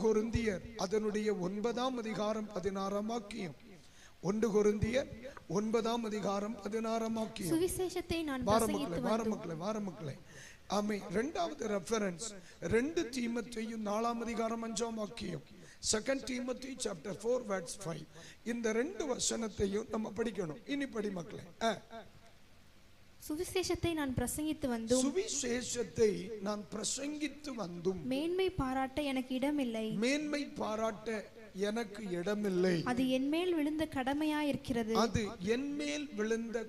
கொரிந்தியர் அதனுடைய 9ஆம் அதிகாரம் 16ஆம் வாக்கியம். 1 கொரிந்தியர் 9ஆம் அதிகாரம் 16ஆம் வாக்கியம். சுவிசேஷத்தை நான் வாரமக்களே ஆமே. இரண்டாவது ரெஃபரன்ஸ் 2 தீமோத்தேயு 4ஆம் அதிகாரம் 5ஆம் வாக்கியம். 2 Timothy chapter 4 verse 5. இந்த 2 வசனத்தையும் நம்ம படிக்கணும். இனி படி மக்களே. சுவிசேஷத்தை நான் பிரசங்கித்து வந்தும் மேன்மை பாராட்ட எனக்கு இடமில்லை. அது என்மேல் விழுந்த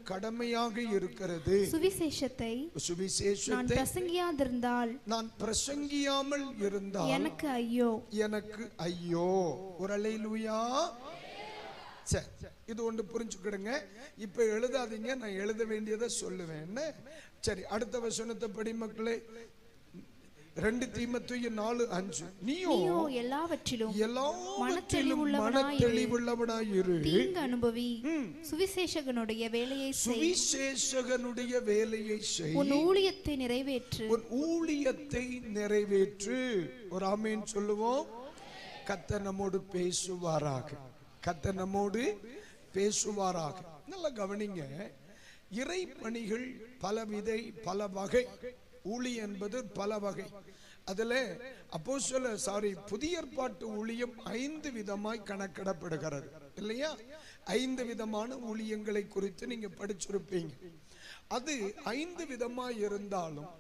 கடமையாக இருக்கிறது. சுவிசேஷத்தை நான் பிரசங்கியாதிருந்தால், நான் பிரசங்கியாமல் இருந்தால் எனக்கு ஐயோ. ஒரு அல்லேலூயா. இது ஒன்று புரிஞ்சுக்கிடுங்க. இப்ப எழுதாதீங்க, நான் எழுத வேண்டியதை சொல்லுவேன். சரி, அடுத்த வசனத்தை படி மக்களே. 2 தீமோத்தேயு 4:5. நீயோ எல்லாவற்றிலும் மனத்தெளிவுள்ளவனாய் இரு. தீங்கு அனுபவி. சுவிசேஷகனுடைய வேலையை செய். உன் ஊழியத்தை நிறைவேற்று. ஒரு ஆமென் சொல்லுவோம். கர்த்தர் நம்மோடு பேசுவாராக. நல்லா கவனிங்க. இறை பணிகள் பல வகை. ஊழியம் என்பது பல வகை. அதுல புதிய ஏற்பாட்டு ஊழியம் 5 விதமாய் கணக்கிடப்படுகிறது இல்லையா? 5 விதமான ஊழியங்களை குறித்து நீங்க படிச்சிருப்பீங்க. அது 5 விதமாய் இருந்தாலும்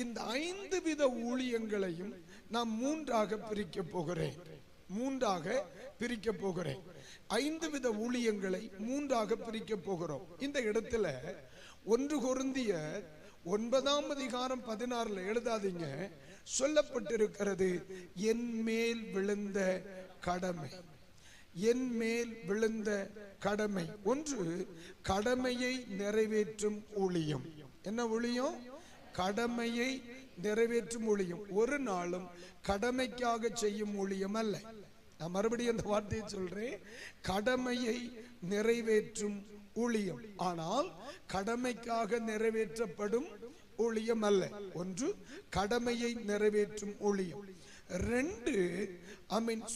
இந்த 5 வித ஊழியங்களையும் நான் 3ஆக பிரிக்க போகிறேன். 5 வித ஊழியங்களை 3ஆக பிரிக்க போகிறோம். இந்த இடத்துல 1 கொரிந்தியர் 9ஆம் அதிகாரம் 16 எழுதாதீங்க, சொல்லப்பட்டிருக்கிறது என் மேல் விழுந்த கடமை. ஒன்று கடமையை நிறைவேற்றும் ஊழியம். என்ன ஊழியம்? கடமையை நிறைவேற்றும் ஊழியம். ஒரு நாளும் கடமைக்காக செய்யும் ஊழியம் அல்ல. நான் மறுபடியும் அந்த வார்த்தையை சொல்றேன். கடமையை நிறைவேற்றும் ஊழியம். ஆனால் கடமைக்காக நிறைவேற்றப்படும் ஊழியம் அல்ல. ஒன்று கடமையை நிறைவேற்றும் ஊழியம். 2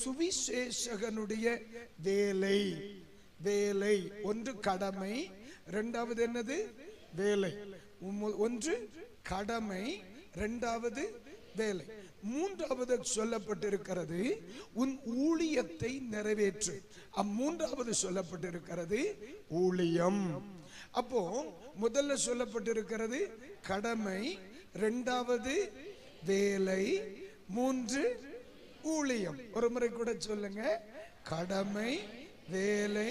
சுவிசேஷகனுடைய வேலை. ஒன்று கடமை, இரண்டாவது என்னது? வேலை. ஒன்று கடமை, இரண்டாவது வேலை. மூன்றாவது சொல்லப்பட்டிருக்கிறது உன் ஊழியத்தை நிறைவேற்று. மூன்றாவது சொல்லப்பட்டிருக்கிறது ஊழியம். அப்போ முதல்ல சொல்லப்பட்டிருக்கிறது கடமை, இரண்டாவது வேலை, 3 ஊழியம். ஒரு முறை கூட சொல்லுங்க. கடமை, வேலை,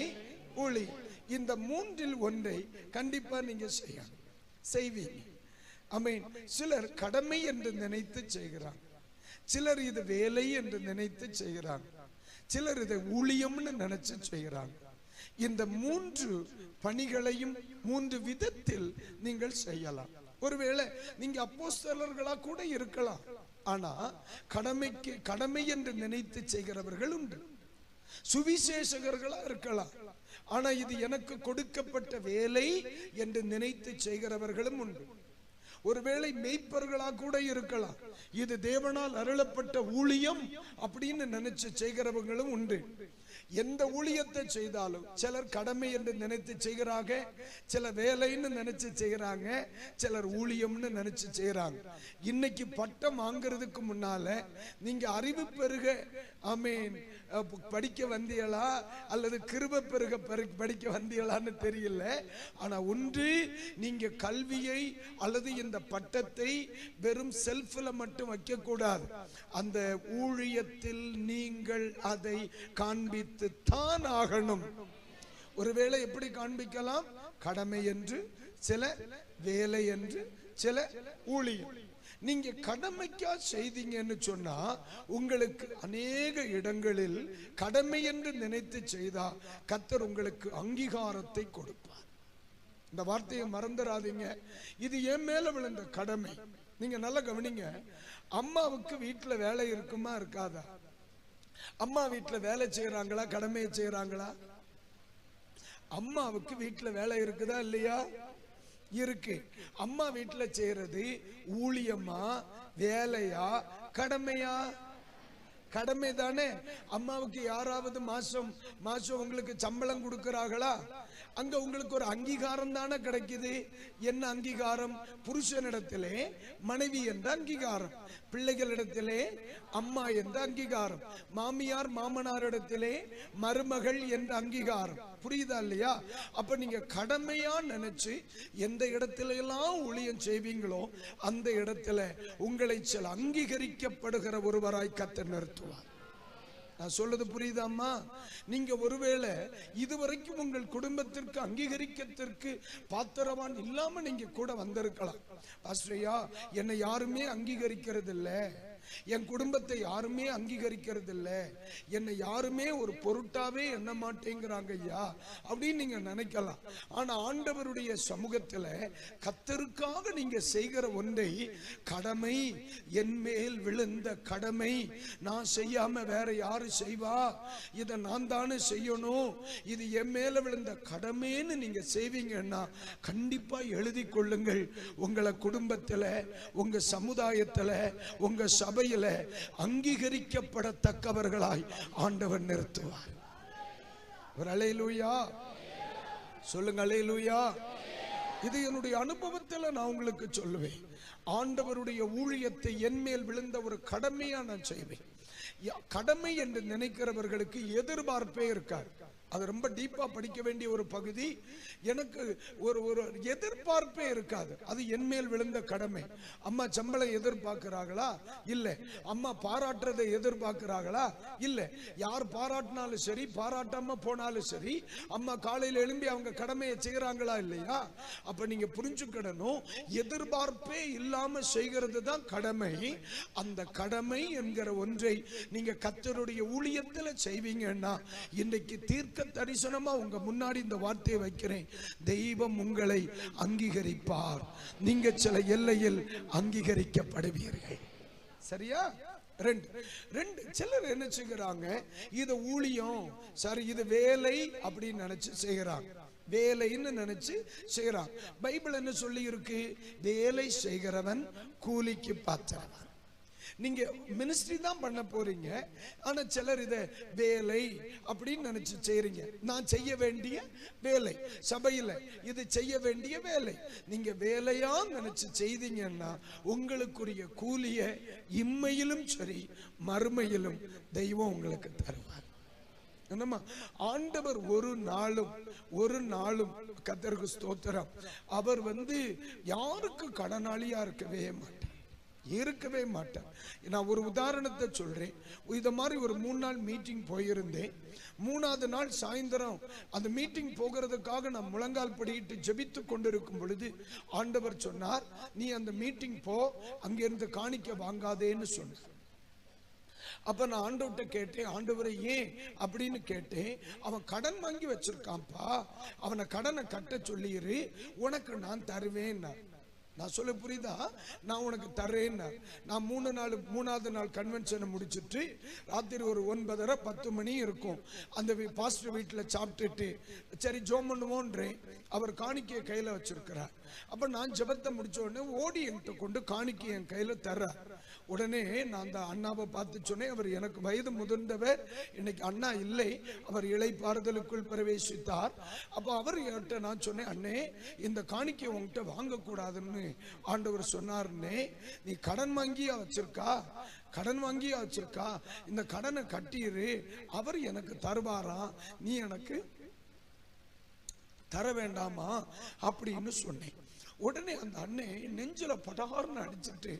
ஊழியம். இந்த 3இல் ஒன்றை கண்டிப்பா நீங்க செய்வீங்க. சிலர் கடமை என்று நினைத்து செய்கிறாங்க, சிலர் இது வேலை என்று நினைத்து செய்கிறாங்க, சிலர் இதை ஊழியம்னு நினைச்சு செய்கிறாங்க. இந்த 3 பணிகளையும் 3 விதத்தில் நீங்கள் செய்யலாம். ஒருவேளை நீங்க அப்போஸ்தலர்களா கூட இருக்கலாம். ஆனா கடமை என்று நினைத்து செய்கிறவர்கள் உண்டு. சுவிசேஷகர்களா இருக்கலாம். ஆனா இது எனக்கு கொடுக்கப்பட்ட வேலை என்று நினைத்து செய்கிறவர்களும் உண்டு. ஒருவேளை மெய்ப்பர்களா கூட இருக்கலாம். இது தேவனால் அருளப்பட்ட ஊழியம் அப்படின்னு நினைச்சு செய்கிறவங்களும் உண்டு. எந்த ஊழியத்தை செய்தாலும் சிலர் கடமை என்று நினைத்து செய்கிறாங்க, சில வேலைன்னு நினைச்சு செய்கிறாங்க, சிலர் ஊழியம்னு நினைச்சு செய்கிறாங்க. இன்னைக்கு பட்டம் வாங்கிறதுக்கு முன்னால நீங்க அறிவு பெருக படிக்க வந்தீங்களா அல்லது கிருபை பெருக படிக்க வந்தீங்களான்னு தெரியல. ஆனா ஒன்று, நீங்க கல்வியை அல்லது இந்த பட்டத்தை வெறும் செல்ஃப்ல மட்டும் வைக்க கூடாது. அந்த ஊழியத்தில் நீங்கள் அதை காண்பித்து தான் ஆகணும். ஒருவேளை எப்படி காண்பிக்கலாம்? கடமை என்று, சில வேலை என்று, சில ஊழியம். நீங்க கடமைக்கா செய்தீங்கன்னு சொன்னா உங்களுக்கு அநேக இடங்களில் கடமை என்று நினைத்து செய்தா கர்த்தர் உங்களுக்கு அங்கீகாரத்தை கொடுப்பார். இந்த வார்த்தையை மறந்துடாதீங்க. இது என் மேல விழுந்த கடமை. நீங்க நல்லா கவனிங்க. அம்மாவுக்கு வீட்டுல வேலை இருக்குமா இருக்காதா? அம்மா வீட்டுல வேலை செய்யறாங்களா, கடமையை செய்யறாங்களா? அம்மாவுக்கு வீட்டுல வேலை இருக்குதா இல்லையா? இருக்கு. அம்மா வீட்டுல செய்யறது ஊழியமா, வேலையா, கடமையா? கடமை தானே. அம்மாவுக்கு யாராவது மாசம் மாசம் உங்களுக்கு சம்பளம் கொடுக்கிறார்களா? அங்க உங்களுக்கு ஒரு அங்கீகாரம் தானே கிடைக்குது. என்ன அங்கீகாரம்? புருஷனிடத்திலே மனைவி என்ற அங்கீகாரம், பிள்ளைகளிடத்திலே அம்மா என்ற அங்கீகாரம், மாமியார் மாமனாரிடத்திலே மருமகள் என்ற அங்கீகாரம். புரியுதா இல்லையா? அப்ப நீங்க கடமையா நினைச்சு எந்த இடத்துல எல்லாம் ஊழியம் செய்வீங்களோ அந்த இடத்துல உங்களை சில அங்கீகரிக்கப்படுகிற ஒருவராய் கர்த்தர் நிறுத்துவார். நான் சொல்றது புரியுதாம்மா? நீங்க ஒருவேளை இதுவரைக்கும் உங்கள் குடும்பத்திற்கு அங்கீகரிக்கத்திற்கு பாத்திரவான் இல்லாம நீங்க கூட வந்திருக்கலாம். பாஸ்டரையா, என்னை யாருமே அங்கீகரிக்கிறது இல்ல, என் குடும்பத்தை யாருமே அங்கீகரிக்கிறது இல்ல, என்னை யாருமே ஒரு பொருட்டாவே எண்ண மாட்டேங்கிறாங்க ஐயா அப்படின்னு நீங்க நினைக்கலாம். ஆனா ஆண்டவருடைய சமூகத்துல கர்த்தருக்காக நீங்க செய்கிற ஒன்றை, கடமை, என் மேல் விழுந்த கடமை, நான் செய்யாம வேற யாரு செய்வா, இதை நான் தானே செய்யணும், இது என் மேல விழுந்த கடமைன்னு நீங்க செய்வீங்கன்னா கண்டிப்பா எழுதி கொள்ளுங்கள், உங்களை குடும்பத்துல, உங்க சமுதாயத்துல, உங்க சபையில அங்கீகரிக்கப்படத்தக்கவர்களாய் ஆண்டவர் நிறுத்துவார். ஒரு அல்லேலூயா சொல்லுங்க, அல்லேலூயா. இது என்னுடைய அனுபவத்தில் நான் உங்களுக்கு சொல்லுவேன். ஆண்டவருடைய ஊழியத்தை என் மேல் விழுந்த ஒரு கடமையா நான் செய்வேன். கடமை என்று நினைக்கிறவர்களுக்கு எதிர்பார்ப்பே இருக்காது. அது ரொம்ப டீப்பா படிக்க வேண்டிய ஒரு பகுதி. எனக்கு ஒரு எதிர்பார்ப்பே இருக்காது. அது என் மேல் விழுந்த கடமை. அம்மா சம்பளம் எதிர்பார்க்கிறாங்களா? இல்ல. அம்மா பாராட்டுறதை எதிர்பார்க்கிறாங்களா? இல்ல. யார் பாராட்டினாலும் சரி, பாராட்டாம போனாலும் சரி, அம்மா காலையில் எழும்பி அவங்க கடமையை செய்யறாங்களா இல்லையா? அப்ப நீங்க புரிஞ்சுக்கிடணும், எதிர்பார்ப்பே இல்லாம செய்கிறது தான் கடமை. அந்த கடமை என்கிற ஒன்றை நீங்க கர்த்தருடைய ஊழியத்துல செய்வீங்கன்னா, இன்றைக்கு தீர்க்க தரிசனமா உங்க முன்னாடி இந்த வார்த்தையை வைக்கிறேன், தெய்வம் உங்களை அங்கீகரிப்பார். நீங்க சில எல்லையில் அங்கீகரிக்கப்படுவீர்கள். சரியா? ரெண்டு சிலர் என்ன செய்கிறாங்க, இது ஊழியம், சரி இது வேலை அப்படின்னு நினைச்சு செய்கிறாங்க. வேலைன்னு நினைச்சு செய்கிறாங்க. பைபிள் என்ன சொல்லி இருக்கு? வேலை செய்கிறவன் கூலிக்கு பாத்திரவன். நீங்க மினிஸ்ட்ரி தான் பண்ண போறீங்க, ஆனா சிலர் இதை வேலை அப்படின்னு நினைச்சு செய்றீங்க. நான் செய்ய வேண்டிய வேலை, சபையில இது செய்ய வேண்டிய வேலை, நீங்க வேலையா நினைச்சு செய்தீங்கன்னா உங்களுக்குரிய கூலிய இம்மையிலும் சரி மறுமையிலும் தெய்வம் உங்களுக்கு தருவார். என்னம்மா? ஆண்டவர் ஒரு நாளும் கர்த்தருக்கு ஸ்தோத்திரம், அவர் யாருக்கு கடனாளியா இருக்கவே மாட்டார். நான் ஒரு உதாரணத்தை சொல்றேன். இத மாதிரி ஒரு 3 நாள் மீட்டிங் போயிருந்தேன். 3ஆவது நாள் சாயந்தரம் அந்த மீட்டிங் போகிறதுக்காக நான் முழங்கால் படியிட்டு ஜெபித்து கொண்டிருக்கும் பொழுது ஆண்டவர் சொன்னார், நீ அந்த மீட்டிங் போ, அங்கிருந்து காணிக்க வாங்காதேன்னு சொன்னார். அப்ப நான் ஆண்டவர்கிட்ட கேட்டேன், ஆண்டவரை ஏன் அப்படின்னு கேட்டேன். அவன் கடன் வாங்கி வச்சிருக்கான்ப்பா, அவனை கடனை கட்ட சொல்லிரு, உனக்கு நான் தருவேன். நான் சொல்ல புரியுதா? நான் உனக்கு தர்றேன்னா. நான் 3ஆவது நாள் கன்வென்ஷனை முடிச்சுட்டு ராத்திரி ஒரு 9:30-10 மணி இருக்கும். அந்த பாஸ்டர் வீட்டில் சாப்பிட்டுட்டு சரி ஜோம் பண்ணுவோன்றேன். அவர் காணிக்கையை கையில் வச்சிருக்கிறார். அப்ப நான் ஜெபத்தை முடிச்ச உடனே ஓடி என்கிட்ட கொண்டு காணிக்கை என் கையில் தர்றார். உடனே நான் அந்த அண்ணாவை பார்த்து சொன்னேன், அவர் எனக்கு வயது முதிர்ந்தவர், இன்னைக்கு அண்ணா இல்லை, அவர் இளைப்பாறுதலுக்குள் பிரவேசித்தார். அப்போ அவர் என்கிட்ட நான் சொன்னேன், அண்ணே இந்த காணிக்கை உங்ககிட்ட வாங்கக்கூடாதுன்னு ஆண்டவர் சொன்னார்னே, நீ கடன் வாங்கியா வச்சிருக்கா, இந்த கடனை கட்டிரு, அவர் எனக்கு தருவாராம், நீ எனக்கு தர வேண்டாமா அப்படின்னு சொன்னேன். உடனே அந்த அண்ணே நெஞ்சில படார்னு அடிச்சுட்டு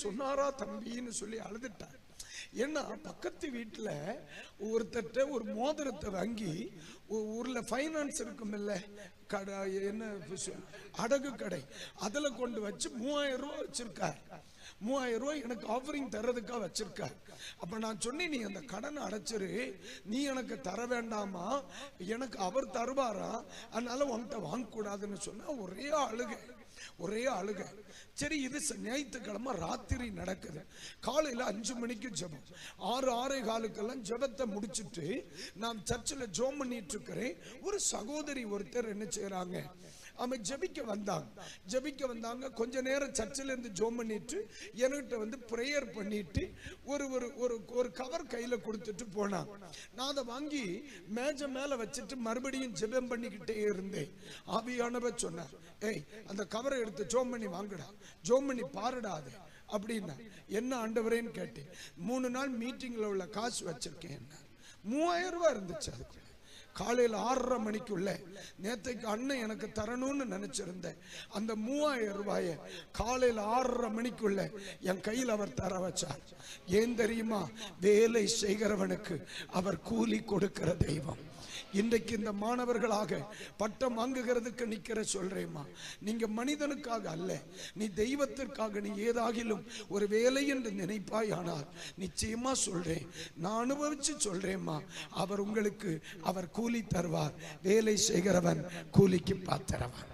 சொன்னாரா தம்பின்னு சொல்லி அழுதுட்டார். ஏன்னா பக்கத்து வீட்டுல ஒருத்தட்ட ஒரு மோதிரத்தை வாங்கி, ஊர்ல ஃபைனான்ஸ் இருக்கும் இல்ல, கடை என்ன அடகு கடை, அதுல கொண்டு வச்சு 3000 ரூபாய் வச்சிருக்கார். 3000 ரூபாய் எனக்கு ஆஃபரிங் தர்றதுக்காக வச்சிருக்கார். அப்ப நான் சொன்னேன், நீ அந்த கடனை அடைச்சிரு, நீ எனக்கு தர வேண்டாமா, எனக்கு அவர் தருவாரா, அதனால உன்கிட்ட வாங்க கூடாதுன்னு சொன்னா ஒரே அழுக. சரி, இது ஞாயிற்றுக்கிழமை ராத்திரி நடக்குது. காலையில 5 மணிக்கு ஜெபம், 6-6:15 ஜெபத்தை முடிச்சுட்டு நான் சர்ச்சில் ஜோம் பண்ணிட்டு இருக்கிறேன். ஒரு சகோதரி ஒருத்தர் என்ன செய்யறாங்க, அவன் ஜெபிக்க வந்தாங்க. கொஞ்ச நேரம் சர்ச்சில் இருந்து ஜோம் பண்ணிட்டு என்கிட்ட வந்து பிரேயர் பண்ணிட்டு ஒரு கவர் கையில கொடுத்துட்டு போனாங்க. நான் அதை வாங்கி மேஜை மேல வச்சுட்டு மறுபடியும் ஜெபம் பண்ணிக்கிட்டே இருந்தேன். ஆவியானவர் சொன்னார், ஏய் அந்த கவரை எடுத்து ஜோம் பண்ணி வாங்குடா, ஜோம் பண்ணி பாருடாது அப்படின்னா. என்ன ஆண்டவரேன்னு கேட்டேன். 3 நாள் மீட்டிங்ல உள்ள காசு வச்சிருக்கேன். 3000 ரூபாய் இருந்துச்சு. அதுக்கு காலையில் 6:30 மணிக்குள்ள நேற்றைக்கு அண்ணன் எனக்கு தரணும்னு நினைச்சிருந்தேன். அந்த 3000 ரூபாயை காலையில் 6:30 மணிக்குள்ள என் கையில் அவர் தர வச்சார். ஏன் தெரியுமா? வேலை செய்கிறவனுக்கு அவர் கூலி கொடுக்கிற தெய்வம். இன்றைக்கு இந்த மாணவர்களாக பட்டம் வாங்குகிறதுக்கு நிக்கிற சொல்றேம்மா, நீங்க மனிதனுக்காக அல்ல, நீ தெய்வத்திற்காக நீ ஏதாகிலும் ஒரு வேலை என்று நினைப்பாய். ஆனால் நிச்சயமா சொல்றேன், நான் அனுபவிச்சு சொல்றேம்மா, அவர் உங்களுக்கு அவர் கூலி தருவார். வேலை செய்கிறவன் கூலிக்கு பாத்திரவன்.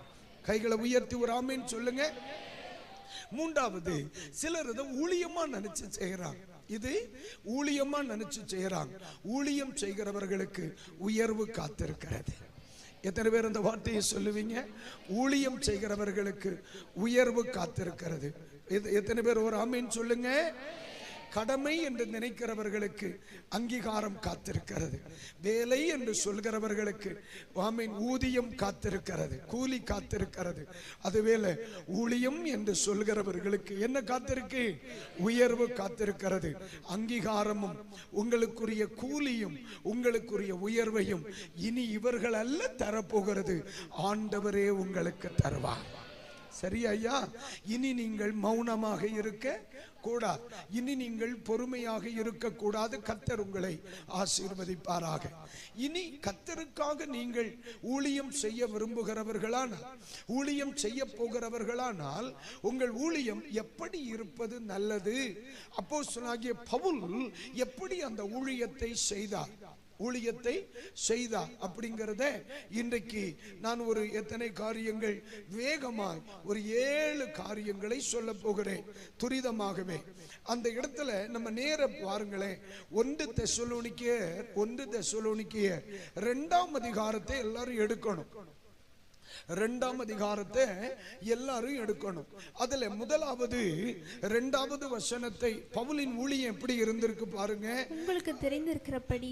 கைகளை உயர்த்தி ஒரு ஆமேன்னு சொல்லுங்க. 3வது, சிலர் இதை ஊழியமா நினைச்சு செய்யறாங்க. இது ஊழியமா நினைச்சு செய்யறாங்க. ஊழியம் செய்கிறவர்களுக்கு உயர்வு காத்திருக்கிறது. எத்தனை பேர் அந்த வார்த்தையை சொல்லுவீங்க? ஊழியம் செய்கிறவர்களுக்கு உயர்வு காத்திருக்கிறது. எத்தனை பேர் ஒரு ஆமீன் சொல்லுங்க. கடமை என்று நினைக்கிறவர்களுக்கு அங்கீகாரம் காத்திருக்கிறது. வேலை என்று சொல்கிறவர்களுக்கு ஆமீன் ஊதியம் காத்திருக்கிறது, கூலி காத்திருக்கிறது. அதுவேளை ஊழியம் என்று சொல்கிறவர்களுக்கு என்ன காத்திருக்கு? உயர்வு காத்திருக்கிறது. அங்கீகாரமும் உங்களுக்குரிய கூலியும் உங்களுக்குரிய உயர்வையும் இனி இவர்கள் அல்ல தரப்போகிறது, ஆண்டவரே உங்களுக்கு தருவார். சரி ஐயா, இனி நீங்கள் மௌனமாக இருக்க கூடாது, இனி நீங்கள் பொறுமையாக இருக்க கூடாது. கர்த்தர் உங்களை ஆசீர்வதிப்பாராக. இனி கர்த்தருக்காக நீங்கள் ஊழியம் செய்ய விரும்புகிறவர்களானால், ஊழியம் செய்ய போகிறவர்களானால் உங்கள் ஊழியம் எப்படி இருப்பது நல்லது? அப்போஸ்தலனாகிய பவுல் எப்படி அந்த ஊழியத்தை செய்தார் அப்படிங்கிறத இன்றைக்கு நான் ஒரு எத்தனை காரியங்கள் வேகமாய் ஒரு 7 காரியங்களை சொல்ல போகிறேன் துரிதமாகவே. அந்த இடத்துல நம்ம நேர பாருங்களேன். 1 தெசலோனிக்கேயர் 2ஆம் அதிகாரத்தை எல்லாரும் எடுக்கணும். 2ஆம் அதிகாரத்தை எல்லாரும் எடுக்கணும். அதுல முதலாவது 2வது வசனத்தை, பவுலின் ஊழியம் எப்படி இருந்திருக்கு பாருங்க. உங்களுக்கு தெரிந்திருக்கிறபடி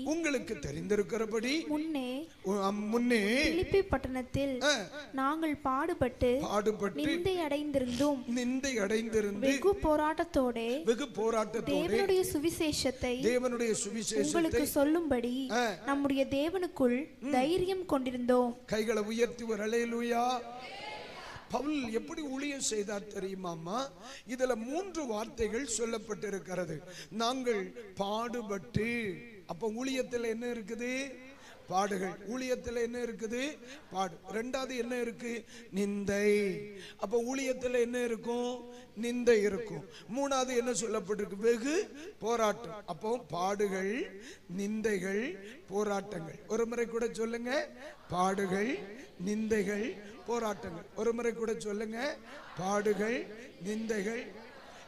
முன்னே பிலிப்பி பட்டணத்தில் நாங்கள் பாடுபட்டு நிந்தை அடைந்திருந்து வெகு போராட்டத்தோடு தேவனுடைய சுவிசேஷத்தை உங்களுக்கு சொல்லும்படி நம்முடைய தேவனுக்குள் தைரியம் கொண்டிருந்தோம். கைகளை உயர்த்தி ஒரு அல்லேலூயா. பவுல் எப்படி ஊழியம் செய்தார் தெரியுமாமா? இதுல 3 வார்த்தைகள் சொல்லப்பட்டிருக்கிறது. நாங்கள் பாடுபட்டு. அப்ப ஊழியத்தில் என்ன இருக்குது? பாடுகள். ஊழியத்தில் என்ன இருக்குது? பாடு. 2வது என்ன இருக்கு? நிந்தை. அப்ப ஊழியத்தில் என்ன இருக்கும்? நிந்தை இருக்கும். 3வது என்ன சொல்லப்பட்டிருக்கு? வெகு போராட்டம். அப்போ பாடுகள், நிந்தைகள், போராட்டங்கள். ஒரு முறை கூட சொல்லுங்க. பாடுகள், நிந்தைகள், போராட்டங்கள். ஒரு முறை கூட சொல்லுங்க. பாடுகள், நிந்தைகள்.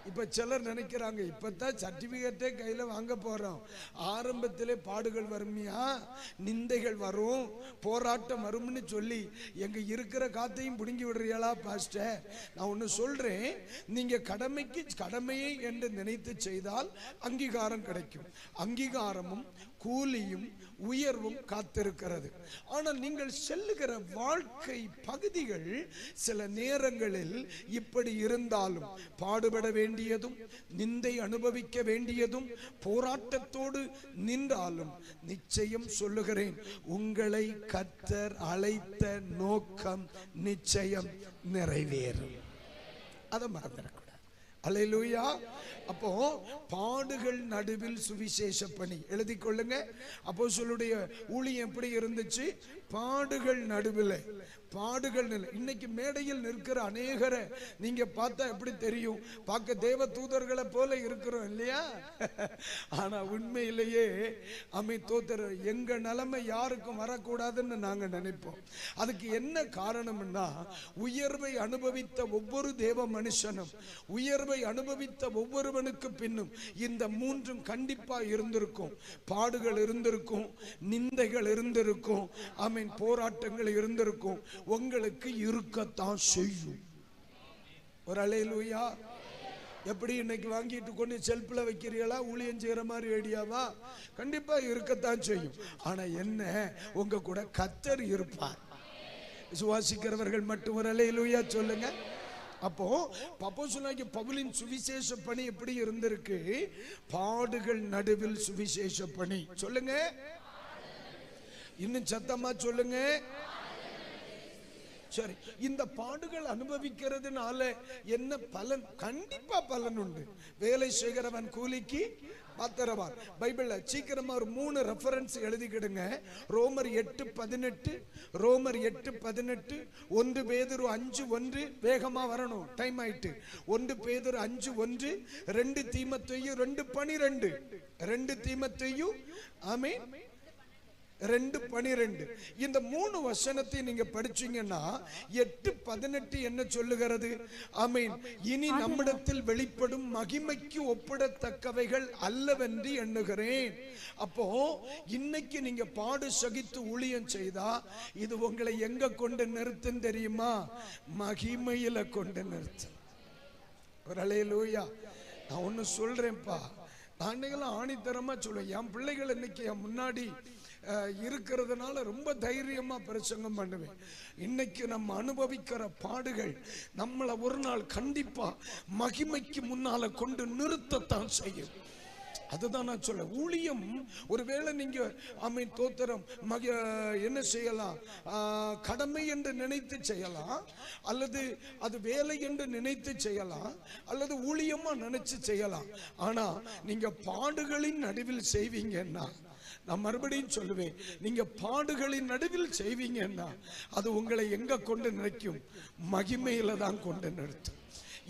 இப்ப சிலர் நினைக்கிறாங்க, இப்பதான் சர்டிபிகேட்டே கையில வாங்க போறோம், ஆரம்பத்திலே பாடுகள் வருமியா, நிந்தைகள் வரும், போராட்டம் வரும்னு சொல்லி எங்க இருக்கிற காத்தையும் புடுங்கி விடுறீங்களா பாஸ்டர்? நான் ஒன்னு சொல்றேன், நீங்க கடமையை என்று நினைத்து செய்தால் அங்கீகாரம் கிடைக்கும். அங்கீகாரமும் கூலியும் உயர்வும் காத்திருக்கிறது. ஆனால் நீங்கள் செல்லுகிற வாழ்க்கை பகுதிகள் சில நேரங்களில் இப்படி இருந்தாலும், பாடுபட வேண்டியதும் நிந்தை அனுபவிக்க வேண்டியதும் போராட்டத்தோடு நின்றாலும், நிச்சயம் சொல்லுகிறேன், உங்களை கர்த்தர் அழைத்த நோக்கம் நிச்சயம் நிறைவேறும். அதை மறந்துடக்கூடாது. அல்லேலூயா. அப்போ பாடுகள் நடுவில் சுவிசேஷ பணி. எழுதி கொள்ளுங்க. அப்போஸ்தலருடைய ஊழியம் எப்படி இருந்துச்சு? பாடுகள் நடுவில். பாடுகள். இன்னைக்கு மேடையில் நிற்கிற அநேகரை நீங்க பார்த்தா எப்படி தெரியும்? பார்க்க தேவ தூதர்களை போல இருக்கிறோம் இல்லையா? ஆனா உண்மையிலேயே தோத்தர் எங்க நிலைமை யாருக்கும் வரக்கூடாதுன்னு நாங்க நினைப்போம். அதுக்கு என்ன காரணம்னா, உயர்வை அனுபவித்த ஒவ்வொரு தேவ மனுஷனும், உயர்வை பாடுகளை அனுபவித்த ஒவ்வொருவனுக்கு பின்னும் இந்த மூன்றும் கண்டிப்பா இருந்திருக்கும். பாடுகள் இருந்திருக்கும், நிந்தைகள் இருந்திருக்கும், ஆமென், போராட்டங்கள் இருந்திருக்கும். உங்களுக்கு இருக்கத்தான் செய்யும். ஒரு அல்லேலூயா. எப்படி இன்னைக்கு வாங்கிட்டு கொண்டு செல்ஃப்ல வைக்கிறீங்களா, ஊழியம் செய்யற மாதிரி ஐடியாவா? கண்டிப்பா இருக்கத்தான் செய்யும். ஆனா என்ன, உங்க கூட கர்த்தர் இருப்பார். விசுவாசிக்கிறவர்கள் மட்டும் ஒரு அல்லேலூயா சொல்லுங்க. அப்போ அப்போஸ்தலனாகிய பவுலின் சுவிசேஷ பணி எப்படி இருந்திருக்கு? பாடுகள் நடுவில் சுவிசேஷ பணி. சொல்லுங்க, இன்னும் சத்தமா சொல்லுங்க. சரி, இந்த பாடுகள் அனுபவிக்கிறதுனால என்ன பலன்? கண்டிப்பா பலன் உண்டு. வேலை செய்கிறவன் கூலிக்கு பாத்திரவான். பைபிள்ல சீக்கிரமா ஒரு 3 ரெஃபரன்ஸ் எழுதிக்கிடுங்க. ரோமர் 8:18, ரோமர் 8:18, 1 பேதுரு 5:1. வேகமா வரணும், டைம் ஆயிட்டு. 1 பேதுரு 5:1, 2 தீமோத்தேயு 2:12, 2 தீமோத்தேயு ஆமென் 2:12. இந்த 3 வசனத்தை நீங்க படிச்சீங்கன்னா 8:18 என்ன சொல்லுகிறது? ஆமென், இனி நம்மிடத்தில் வெளிப்படும் மகிமைக்கு ஒப்பிடத்தக்கவைகள் அல்லவென்று எண்ணுகிறேன். அப்போ இன்னைக்கு நீங்க பாடு சகித்து ஊழியம் செய்தா இது உங்களை எங்க கொண்டு நிறுத்தும் தெரியுமா? மகிமையில கொண்டு நிறுத்தும். ஒரு அல்லேலூயா. நான் ஒன்னு சொல்றேன்ப்பா, நான் ஆணித்தரமா சொல்லுவேன். என் பிள்ளைகள் இன்னைக்கு என் முன்னாடி இருக்கிறதுனால ரொம்ப தைரியமா பிரசங்கம் பண்ணுவேன். இன்னைக்கு நம்ம அனுபவிக்கிற பாடுகள் நம்மளை ஒரு நாள் கண்டிப்பா மகிமைக்கு முன்னால கொண்டு நிறுத்தத்தான் செய்யும். அதுதான் நான் சொல்ல. ஊழியம் ஒருவேளை நீங்க ஆமென் தோத்திரம் என்ன செய்யலாம், கடமை என்று நினைத்து செய்யலாம், அல்லது அது வேலை என்று நினைத்து செய்யலாம், அல்லது ஊழியமா நினைச்சு செய்யலாம். ஆனா நீங்க பாடுகளின் நடுவில் செய்வீங்கன்னா, நான் மறுபடியும் சொல்லுவேன், நீங்க பாடுகளின் நடுவில் செய்வீங்கன்னா அது உங்களை எங்க கொண்டு நிற்கும்? மகிமையில தான் கொண்டு நிறுத்தும்.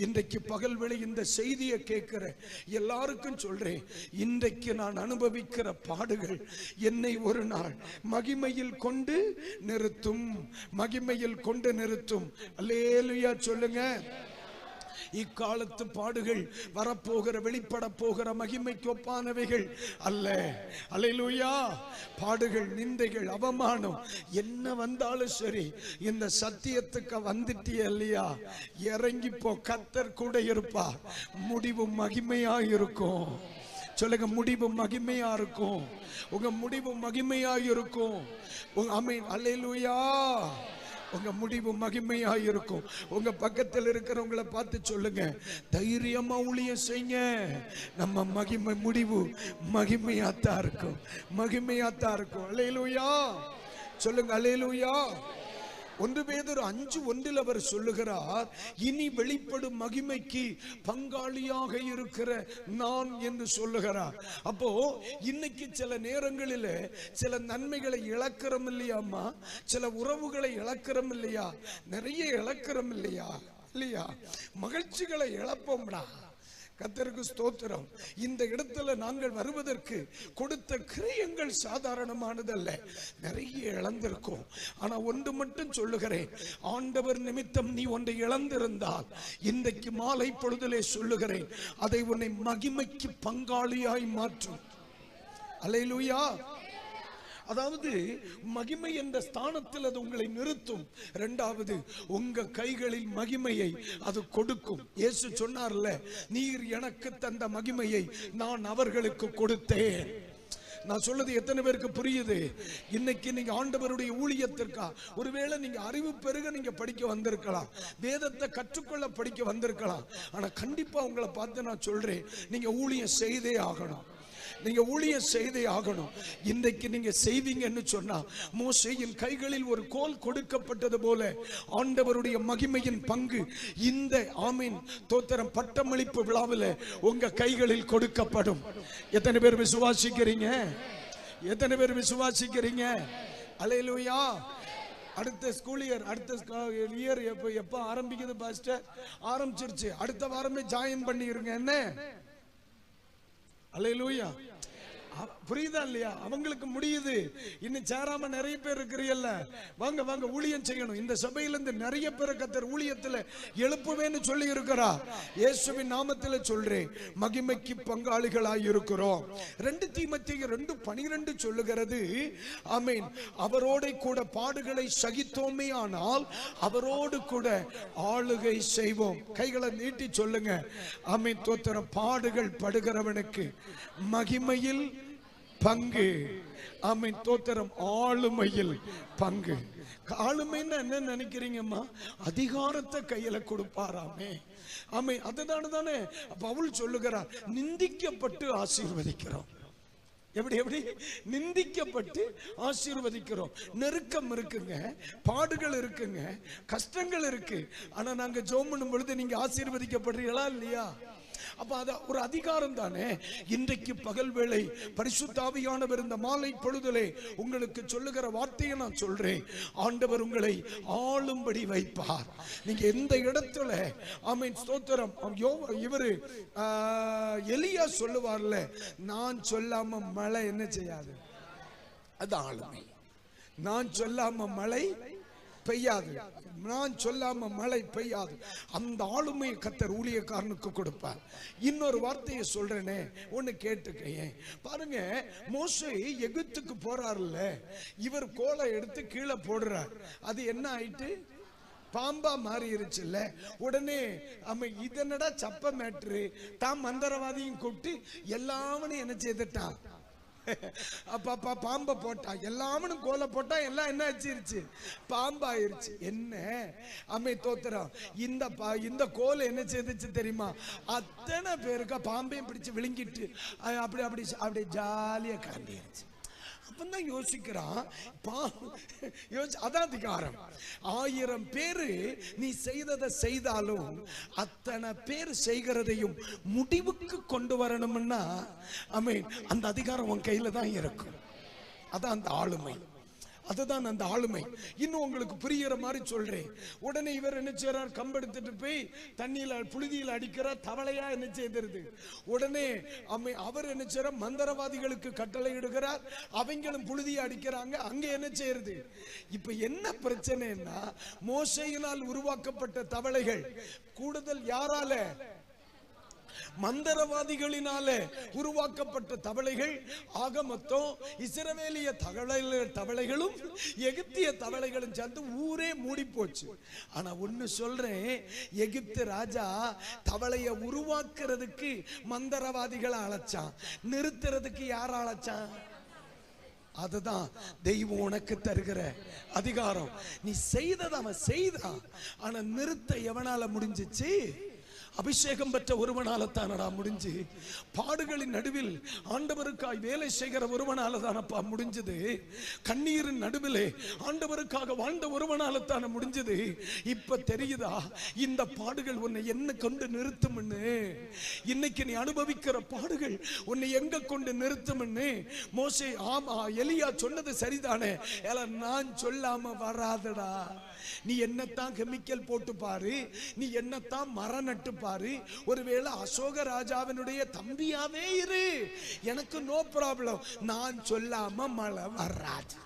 இன்றைக்கு பகல்வெளி இந்த செய்தியை கேட்கிற எல்லாருக்கும் சொல்றேன், இன்றைக்கு நான் அனுபவிக்கிற பாடுகள் என்னை ஒரு நாள் மகிமையில் கொண்டு நிறுத்தும், மகிமையில் கொண்டு நிறுத்தும். அல்லேலூயா சொல்லுங்க. இக்காலத்து பாடுகள் வரப்போகிற வெளிப்பட போகிற மகிமைக்கு ஒப்பானவைகள் அல்ல. அல்லேலூயா. பாடுகள், நிந்தைகள், அவமானம் என்ன வந்தாலும் சரி, இந்த சத்தியத்துக்கு வந்துட்டிய இல்லையா, இறங்கி போ, கர்த்தர் கூட இருப்பார். முடிவு மகிமையா இருக்கும். சொல்லுங்க, முடிவு மகிமையா இருக்கும். உங்க முடிவு மகிமையா இருக்கும். ஆமென், அல்லேலூயா. உங்க முடிவு மகிமையா இருக்கும். உங்க பக்கத்தில் இருக்கிறவங்களை பார்த்து சொல்லுங்க, தைரியமா ஊழியம் செய்யுங்க. நம்ம மகிமை முடிவு மகிமையாத்தான் இருக்கும், மகிமையாத்தான் இருக்கும். அல்லேலூயா சொல்லுங்க, அல்லேலூயா. 1 பேதுரு 5:1 அவர் சொல்லுகிறார், இனி வெளிப்படும் மகிமைக்கு பங்காளியாக இருக்கிற நான் என்று சொல்லுகிறார். அப்போ இன்னைக்கு சில நேரங்களில் சில நன்மைகளை இழக்கிறோம் இல்லையாம்மா, சில உறவுகளை இழக்கிறோம் இல்லையா, நிறைய இழக்கிறோம் இல்லையா, இல்லையா, மகிழ்ச்சிகளை இழப்போம்டா. கர்த்தருக்கு ஸ்தோத்திரம். இந்த இடத்துல நாங்கள் வருவதற்கு கொடுத்த கிரியங்கள் சாதாரணமானதல்ல, நிறைய இழந்திருக்கும். ஆனா ஒன்று மட்டும் சொல்லுகிறேன், ஆண்டவர் நிமித்தம் நீ ஒன்றை இழந்திருந்தால் இன்றைக்கு மாலை பொழுதிலே சொல்லுகிறேன், அதை உன்னை மகிமைக்கு பங்காளியாய் மாற்றும். அல்லேலூயா. அதாவது மகிமை என்ற ஸ்தானத்தில் அது உங்களை நிறுத்தும். இரண்டாவது, உங்க கைகளில் மகிமையை அது கொடுக்கும். இயேசு சொன்னார்ல, நீர் எனக்கு தந்த மகிமையை நான் அவர்களுக்கு கொடுத்தேன். நான் சொல்றது எத்தனை பேருக்கு புரியுது? இன்னைக்கு நீங்க ஆண்டவருடைய ஊழியத்திற்கா, ஒருவேளை நீங்க அறிவு பெருக நீங்க படிக்க வந்திருக்கலாம், வேதத்தை கற்றுக்கொள்ள படிக்க வந்திருக்கலாம். ஆனா கண்டிப்பா உங்களை பார்த்து நான் சொல்றேன், நீங்க ஊழியம் செய்தே ஆகணும். நீங்க ஊழியம் செய்தே ஆகணும். இன்றைக்கு நீங்க செய்வீங்கன்னு சொன்னா, மோசேயின் கைகளில் ஒரு கோல் கொடுக்கப்பட்டது போல ஆண்டவருடைய மகிமையின் பங்கு இந்த ஆமீன் தோத்திரம் பட்டமளிப்பு விழாவில் உங்க கைகளில் கொடுக்கப்படும். எத்தனை பேர் விசுவாசிக்கிறீங்க? எத்தனை பேர் விசுவாசிக்கிறீங்க? அல்லேலூயா. அடுத்த ஸ்கூல் இயர், அடுத்த இயர் எப்ப ஆரம்பிக்குது பாஸ்டர்? ஆரம்பிச்சிருச்சு. அடுத்த வாரமே ஜாயின் பண்ணிருங்க. என்ன? அல்லேலூயா. புரியுதா இல்லையா? அவங்களுக்கு முடியுது. இன்னும் சேராம நிறைய பேர் இருக்கிறீல்ல, வாங்க வாங்க ஊழியம் செய்யணும். இந்த சபையிலிருந்து நிறைய பேர் கர்த்தர் ஊழியத்தில் எழுப்புவேன்னு சொல்லி இருக்கிறார். இயேசுவின் நாமத்தில் சொல்றேன், மகிமைக்கு பங்காளிகளாய் இருக்கிறோம். 2 தீமோத்தேயு 2:12 சொல்லுகிறது, ஆமென், அவரோட கூட பாடுகளை சகித்தோமே ஆனால் அவரோடு கூட ஆளுகை செய்வோம். கைகளை நீட்டி சொல்லுங்க, ஆமென், தோத்திரம். பாடுகள் படுகிறவனுக்கு மகிமையில் பங்கு, ஆமென், தோத்திரம். ஆளுமையில் பங்கு. ஆளுமைன்னு என்ன நினைக்கிறீங்கம்மா? அதிகாரத்தை கையில கொடுப்பாராமே. ஆமென், அதுதானே தானே பவுல் சொல்லுகிறார், நிந்திக்கப்பட்டு ஆசீர்வதிக்கிறோம். எப்படி நிந்திக்கப்பட்டு ஆசீர்வதிக்கிறோம். நெருக்கம் இருக்குங்க, பாடுகள் இருக்குங்க, கஷ்டங்கள் இருக்கு. ஆனா நாங்க ஜெபம் பண்ணும் பொழுது நீங்க ஆசீர்வதிக்கப்படுறீங்களா இல்லையா? அப்ப அது ஒரு அதிகாரம் தானே. இன்றைக்கு பகல் வேளை பரிசுத்த ஆவியானவர் இந்த மாலை பொழுதிலே உங்களுக்கு சொல்லுகிற வார்த்தையை நான் சொல்றேன். ஆண்டவர் உங்களை ஆளும்படி வைப்பார். நீங்க எந்த இடத்துல, ஆமென், ஸ்தோத்திரம். இவரு எலியா சொல்லுவார்ல, நான் சொல்லாம மழை என்ன செய்யாது. அது ஆளுமை. நான் சொல்லாம மழை பெய்யாது, நான் சொல்லாம மழை பெய்யாது. அந்த ஆளுமையை கர்த்தர் ஊழியக்காரனுக்கு கொடுப்பார். இன்னொரு வார்த்தையை சொல்றேனே, ஒன்னு கேட்டுக்க. பாருங்க, மோசே எகிப்துக்கு போறாருல்ல, இவர் கோலை எடுத்து கீழே போடுறார். அது என்ன ஆயிட்டு? பாம்பா மாறிடுச்சு இல்ல. உடனே இதனடா சப்ப மேட்ரு, தான் மந்திரவாதியும் கூப்பிட்டு எல்லாவனையும் என்ன செய்துட்டான்? அப்பா பாம்பை போட்டா, எல்லாமனும் கோலை போட்டா, எல்லாம் என்ன ஆச்சிருச்சு? பாம்பாயிருச்சு. என்ன அம்மை தோத்திரம், இந்த கோலை என்ன செய்துச்சு தெரியுமா? அத்தனை பேருக்கா பாம்பையும் பிடிச்சு விழுங்கிட்டு அப்படி அப்படி அப்படி ஜாலியா காண்டிருச்சு. அப்பதான் யோசிக்கிறான், அதான் அதிகாரம். 1000 பேரு நீ செய்ததை செய்தாலும் அத்தனை பேர் செய்கிறதையும் முடிவுக்கு கொண்டு வரணும்னா, ஆமென், அந்த அதிகாரம் உன் கையில தான் இருக்கும். அதான் அந்த ஆளுமை. அதுதான் அந்த ஆளுமை. இன்னும் உங்களுக்கு புரியுற மாதிரி சொல்றேன். உடனே இவர் என்ன செய்யறார்? கம்பெடுத்துட்டு போய் தண்ணியில புழுதியில் அடிக்கிறார். தவளையா என்ன செய்திருது? உடனே அவர் என்ன செய்யறார்? மந்திரவாதிகளுக்கு கட்டளை இடுகிறார். அவங்களும் புழுதியை அடிக்கிறாங்க. அங்க என்ன செய்யறது? இப்ப என்ன பிரச்சனைன்னா, மோசேயினால் உருவாக்கப்பட்ட தவளைகள் கூடுதல் யாரால? மந்திரவாதிகளினால உருவாக்கப்பட்ட தவளைகள். ஆக மொத்தம் இஸ்ரவேலிய தவளைகளும் எகிப்திய தவளைகளும் சேர்ந்து ஊரே மூடி போச்சு. ஆனா ஒன்னு சொல்றேன், எகிப்து ராஜா தவளைய உருவாக்குறதுக்கு மந்திரவாதிகளை அழைச்சான், நிறுத்துறதுக்கு யார அழைச்சான்? அதுதான் தெய்வம் உனக்கு தருகிற அதிகாரம். நீ செய்ததை அவன் செய்தான், ஆனா நிறுத்த எவனால முடிஞ்சிச்சு? அபிஷேகம் பெற்ற ஒருவனால தானடா முடிஞ்சு. பாடுகளின் நடுவில் ஆண்டவருக்காய் வேலை செய்கிற ஒருவனால தானப்பா முடிஞ்சது. கண்ணீரின் நடுவிலே ஆண்டவருக்காக வாழ்ந்த ஒருவனால தானே முடிஞ்சது. இப்ப தெரியுதா இந்த பாடுகள் உன்னை என்ன கொண்டு நிறுத்தும்னு? இன்னைக்கு நீ அனுபவிக்கிற பாடுகள் உன்னை எங்க கொண்டு நிறுத்தும்னு மோசே, ஆமா, எலியா சொன்னது சரிதானே. நான் சொல்லாம வராதடா. நீ என்னத்தான் கெமிக்கல் போட்டு பாரு, நீ என்னத்தான் மரம் நட்டு பாரு, ஒருவேளை அசோக ராஜாவினுடைய தம்பியாவே இரு, எனக்கு நோ ப்ராப்ளம். நான் சொல்லாம மழை வராது.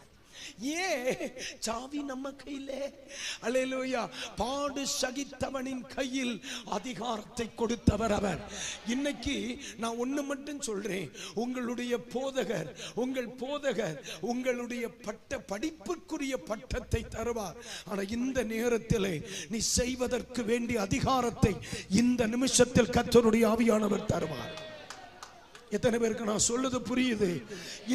சாவி நம்ம கையில. அல்லேலூயா. பாடு சகித்தவனின் கையில் அதிகாரத்தை கொடுத்தவர் அவர். இன்னைக்கு நான் ஒண்ணு மட்டும் சொல்றேன், உங்களுடைய போதகர் உங்களுடைய படிப்புக்குரிய பட்டத்தை தருவார். ஆனா இந்த நேரத்தில் நீ செய்வதற்கு வேண்டிய அதிகாரத்தை இந்த நிமிஷத்தில் கர்த்தருடைய ஆவியானவர் தருவார். எத்தனை பேருக்கு நான் சொல்லுது புரியுது?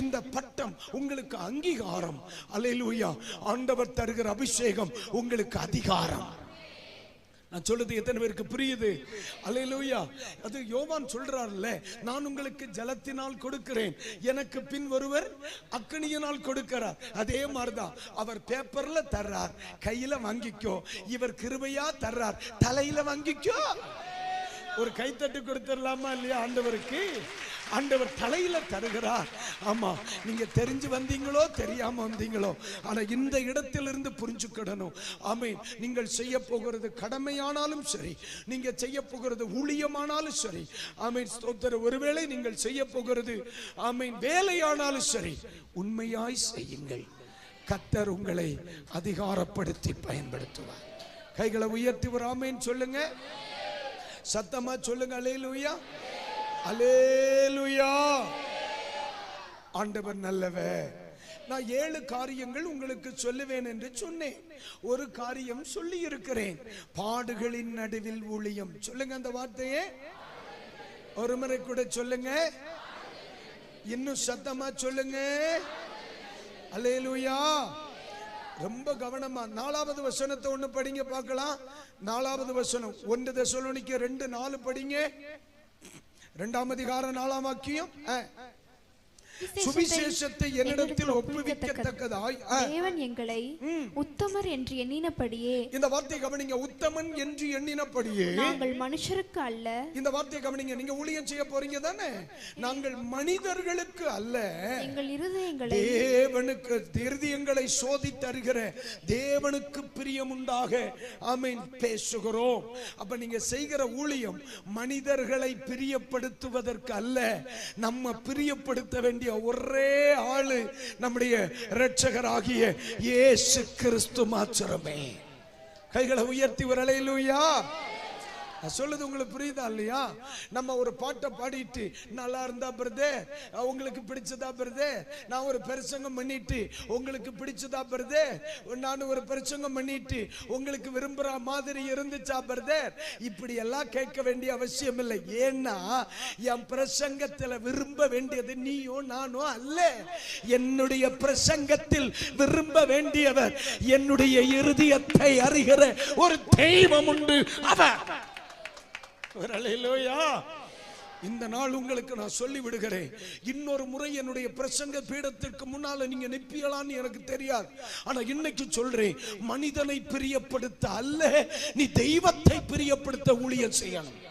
இந்த பட்டம் உங்களுக்கு அங்கீகாரம். அல்லேலூயா. ஆண்டவர் தருகிற அபிஷேகம் உங்களுக்கு அதிகாரம். நான் சொல்லுது எத்தனை பேருக்கு புரியுது? அல்லேலூயா. அது யோவான் சொல்றாருல்ல, நான் உங்களுக்கு ஜலத்தினால் கொடுக்கிறேன், எனக்கு பின் ஒருவர் அக்கினியினால் கொடுக்கிறார். அதே மாதிரிதான் அவர் பேப்பர்ல தர்றார், கையில வாங்கிக்கோ. இவர் கிருபையா தர்றார், தலையில வாங்கிக்கோ. ஒரு கைத்தட்டு கொடுத்துடலாமா இல்லையா ஆண்டவருக்கு? ஆண்டவர் தலையில தருகிறார். ஆமா, நீங்க தெரிஞ்சு வந்தீங்களோ தெரியாம வந்தீங்களோ, ஆனா இந்த இடத்திலிருந்து புரிஞ்சுக்கிடணும். ஆமென். நீங்கள் செய்ய போகிறது கடமையானாலும் சரி, நீங்க செய்ய போகிறது ஊழியமானாலும் சரி, ஆமென் ஸ்தோத்திரம். ஒருவேளை நீங்கள் செய்ய போகிறது ஆமென் வேலையானாலும் சரி, உண்மையாய் செய்யுங்கள். கர்த்தர் உங்களை அதிகாரப்படுத்தி பயன்படுத்துவார். கைகளை உயர்த்தி ஒரு ஆமென் சொல்லுங்க, சத்தமா சொல்லுங்க. அல்லேலூயா, அல்லேலூயா. ஆண்டவர் நல்லவர். நான் 7 காரியங்கள் உங்களுக்கு சொல்லுவேன் என்று சொன்னேன். ஒரு காரியம் சொல்லி இருக்கிறேன், பாடுகளின் நடுவில் ஊழியம். சொல்லுங்க அந்த வார்த்தையே ஒரு முறை கூட சொல்லுங்க, இன்னும் சத்தமா சொல்லுங்க. அல்லேலூயா. ரொம்ப கவனமா 4வது வசனத்தை ஒண்ணு படிங்க பார்க்கலாம். 4வது வசனம் 1 தெசலோனிக்கேயர் 2:4 படிங்க. 2ஆம் அதிகாரம் 4ஆம் வாக்கியம். சுவிசேஷத்தை என்னிடத்தில் ஒப்புவிக்கத்தக்கதாய் தேவன் எங்களை உத்தமர் என்று எண்ணினபடியே. இந்த வார்த்தை கவனிங்க, உத்தமன் என்று எண்ணினபடியே. நாங்கள் மனுஷருக்கு அல்ல. இந்த வார்த்தை கவனிங்க, நீங்க ஊழியம் செய்ய போறீங்க தானே, நாங்கள் மனிதர்களுக்கு அல்ல, எங்கள் இருதயங்களை தேவனுக்கு இருதயங்களை சோதித்தருகிற தேவனுக்கு பிரியமுண்டாக ஆமென் பேசுகிறோம். அப்ப நீங்க செய்கிற ஊழியம் மனிதர்களை பிரியப்படுத்துவதற்கு அல்ல, நம்ம பிரியப்படுத்த வேண்டிய ஒரே ஆளு நம்முடைய இரட்சகராகிய இயேசு கிறிஸ்து மாத்திரமே. கைகளை உயர்த்தி ஒரு அல்லேலூயா சொல்லுது. உங்களுக்கு புரியுதா இல்லையா? நம்ம ஒரு பாட்டை பாடிட்டு நல்லா இருந்தா பிரதே, உங்களுக்கு பிடிச்சதா பிரதே, நான் ஒரு பிரசங்கம் பண்ணிட்டு உங்களுக்கு பிடிச்சதா பிரதே, நான் ஒரு பிரசங்கம் பண்ணிட்டு உங்களுக்கு விரும்புற மாதிரி இருந்துச்சா பிரதே, இப்படி எல்லாம் கேட்க வேண்டிய அவசியம் இல்லை. ஏன்னா என் பிரசங்கத்தில் விரும்ப வேண்டியது நீயோ நானோ அல்ல. என்னுடைய பிரசங்கத்தில் விரும்ப வேண்டியவர் என்னுடைய இருதயத்தை அறிகிற ஒரு தெய்வம் உண்டு, அவர். இந்த நாள் உங்களுக்கு நான் சொல்லி விடுகிறேன். இன்னொரு முறை என்னுடைய பிரசங்க பீடத்திற்கு முன்னால நீங்க நிற்பியலான்னு எனக்கு தெரியாது. ஆனா இன்னைக்கு சொல்றேன், மனிதனை பிரியப்படுத்த அல்ல, நீ தெய்வத்தை பிரியப்படுத்த ஊழியம் செய்யணும்.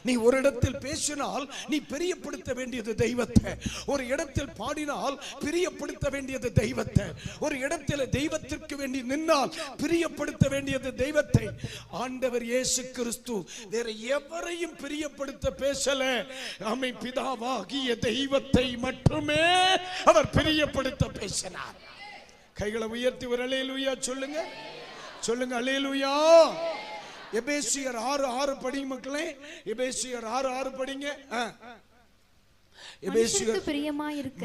நீ ஒரு இடத்தில் பேசினால் நீ பிரியப்படுத்த வேண்டியது தெய்வத்தை, ஒரு இடத்தில் பாடினால் பிரியப்படுத்த வேண்டியது தெய்வத்தை, ஒரு இடத்தில் தெய்வத்திற்கு வேண்டி நின்னால் பிரியப்படுத்த வேண்டியது தெய்வத்தை. ஆண்டவர் இயேசு கிறிஸ்து வேற எவரையும் பிரியப்படுத்த பேசல, ஆமை பிதாவாகிய தெய்வத்தை மட்டுமே அவர் பிரியப்படுத்த பேசினார். கைகளை உயர்த்தி ஒரு அல்லேலூயா சொல்லுங்க, சொல்லுங்க அல்லேலூயா. எபேசியர் 6:6 படிங்க மக்களே, எபேசியர் 6:6 படிங்க.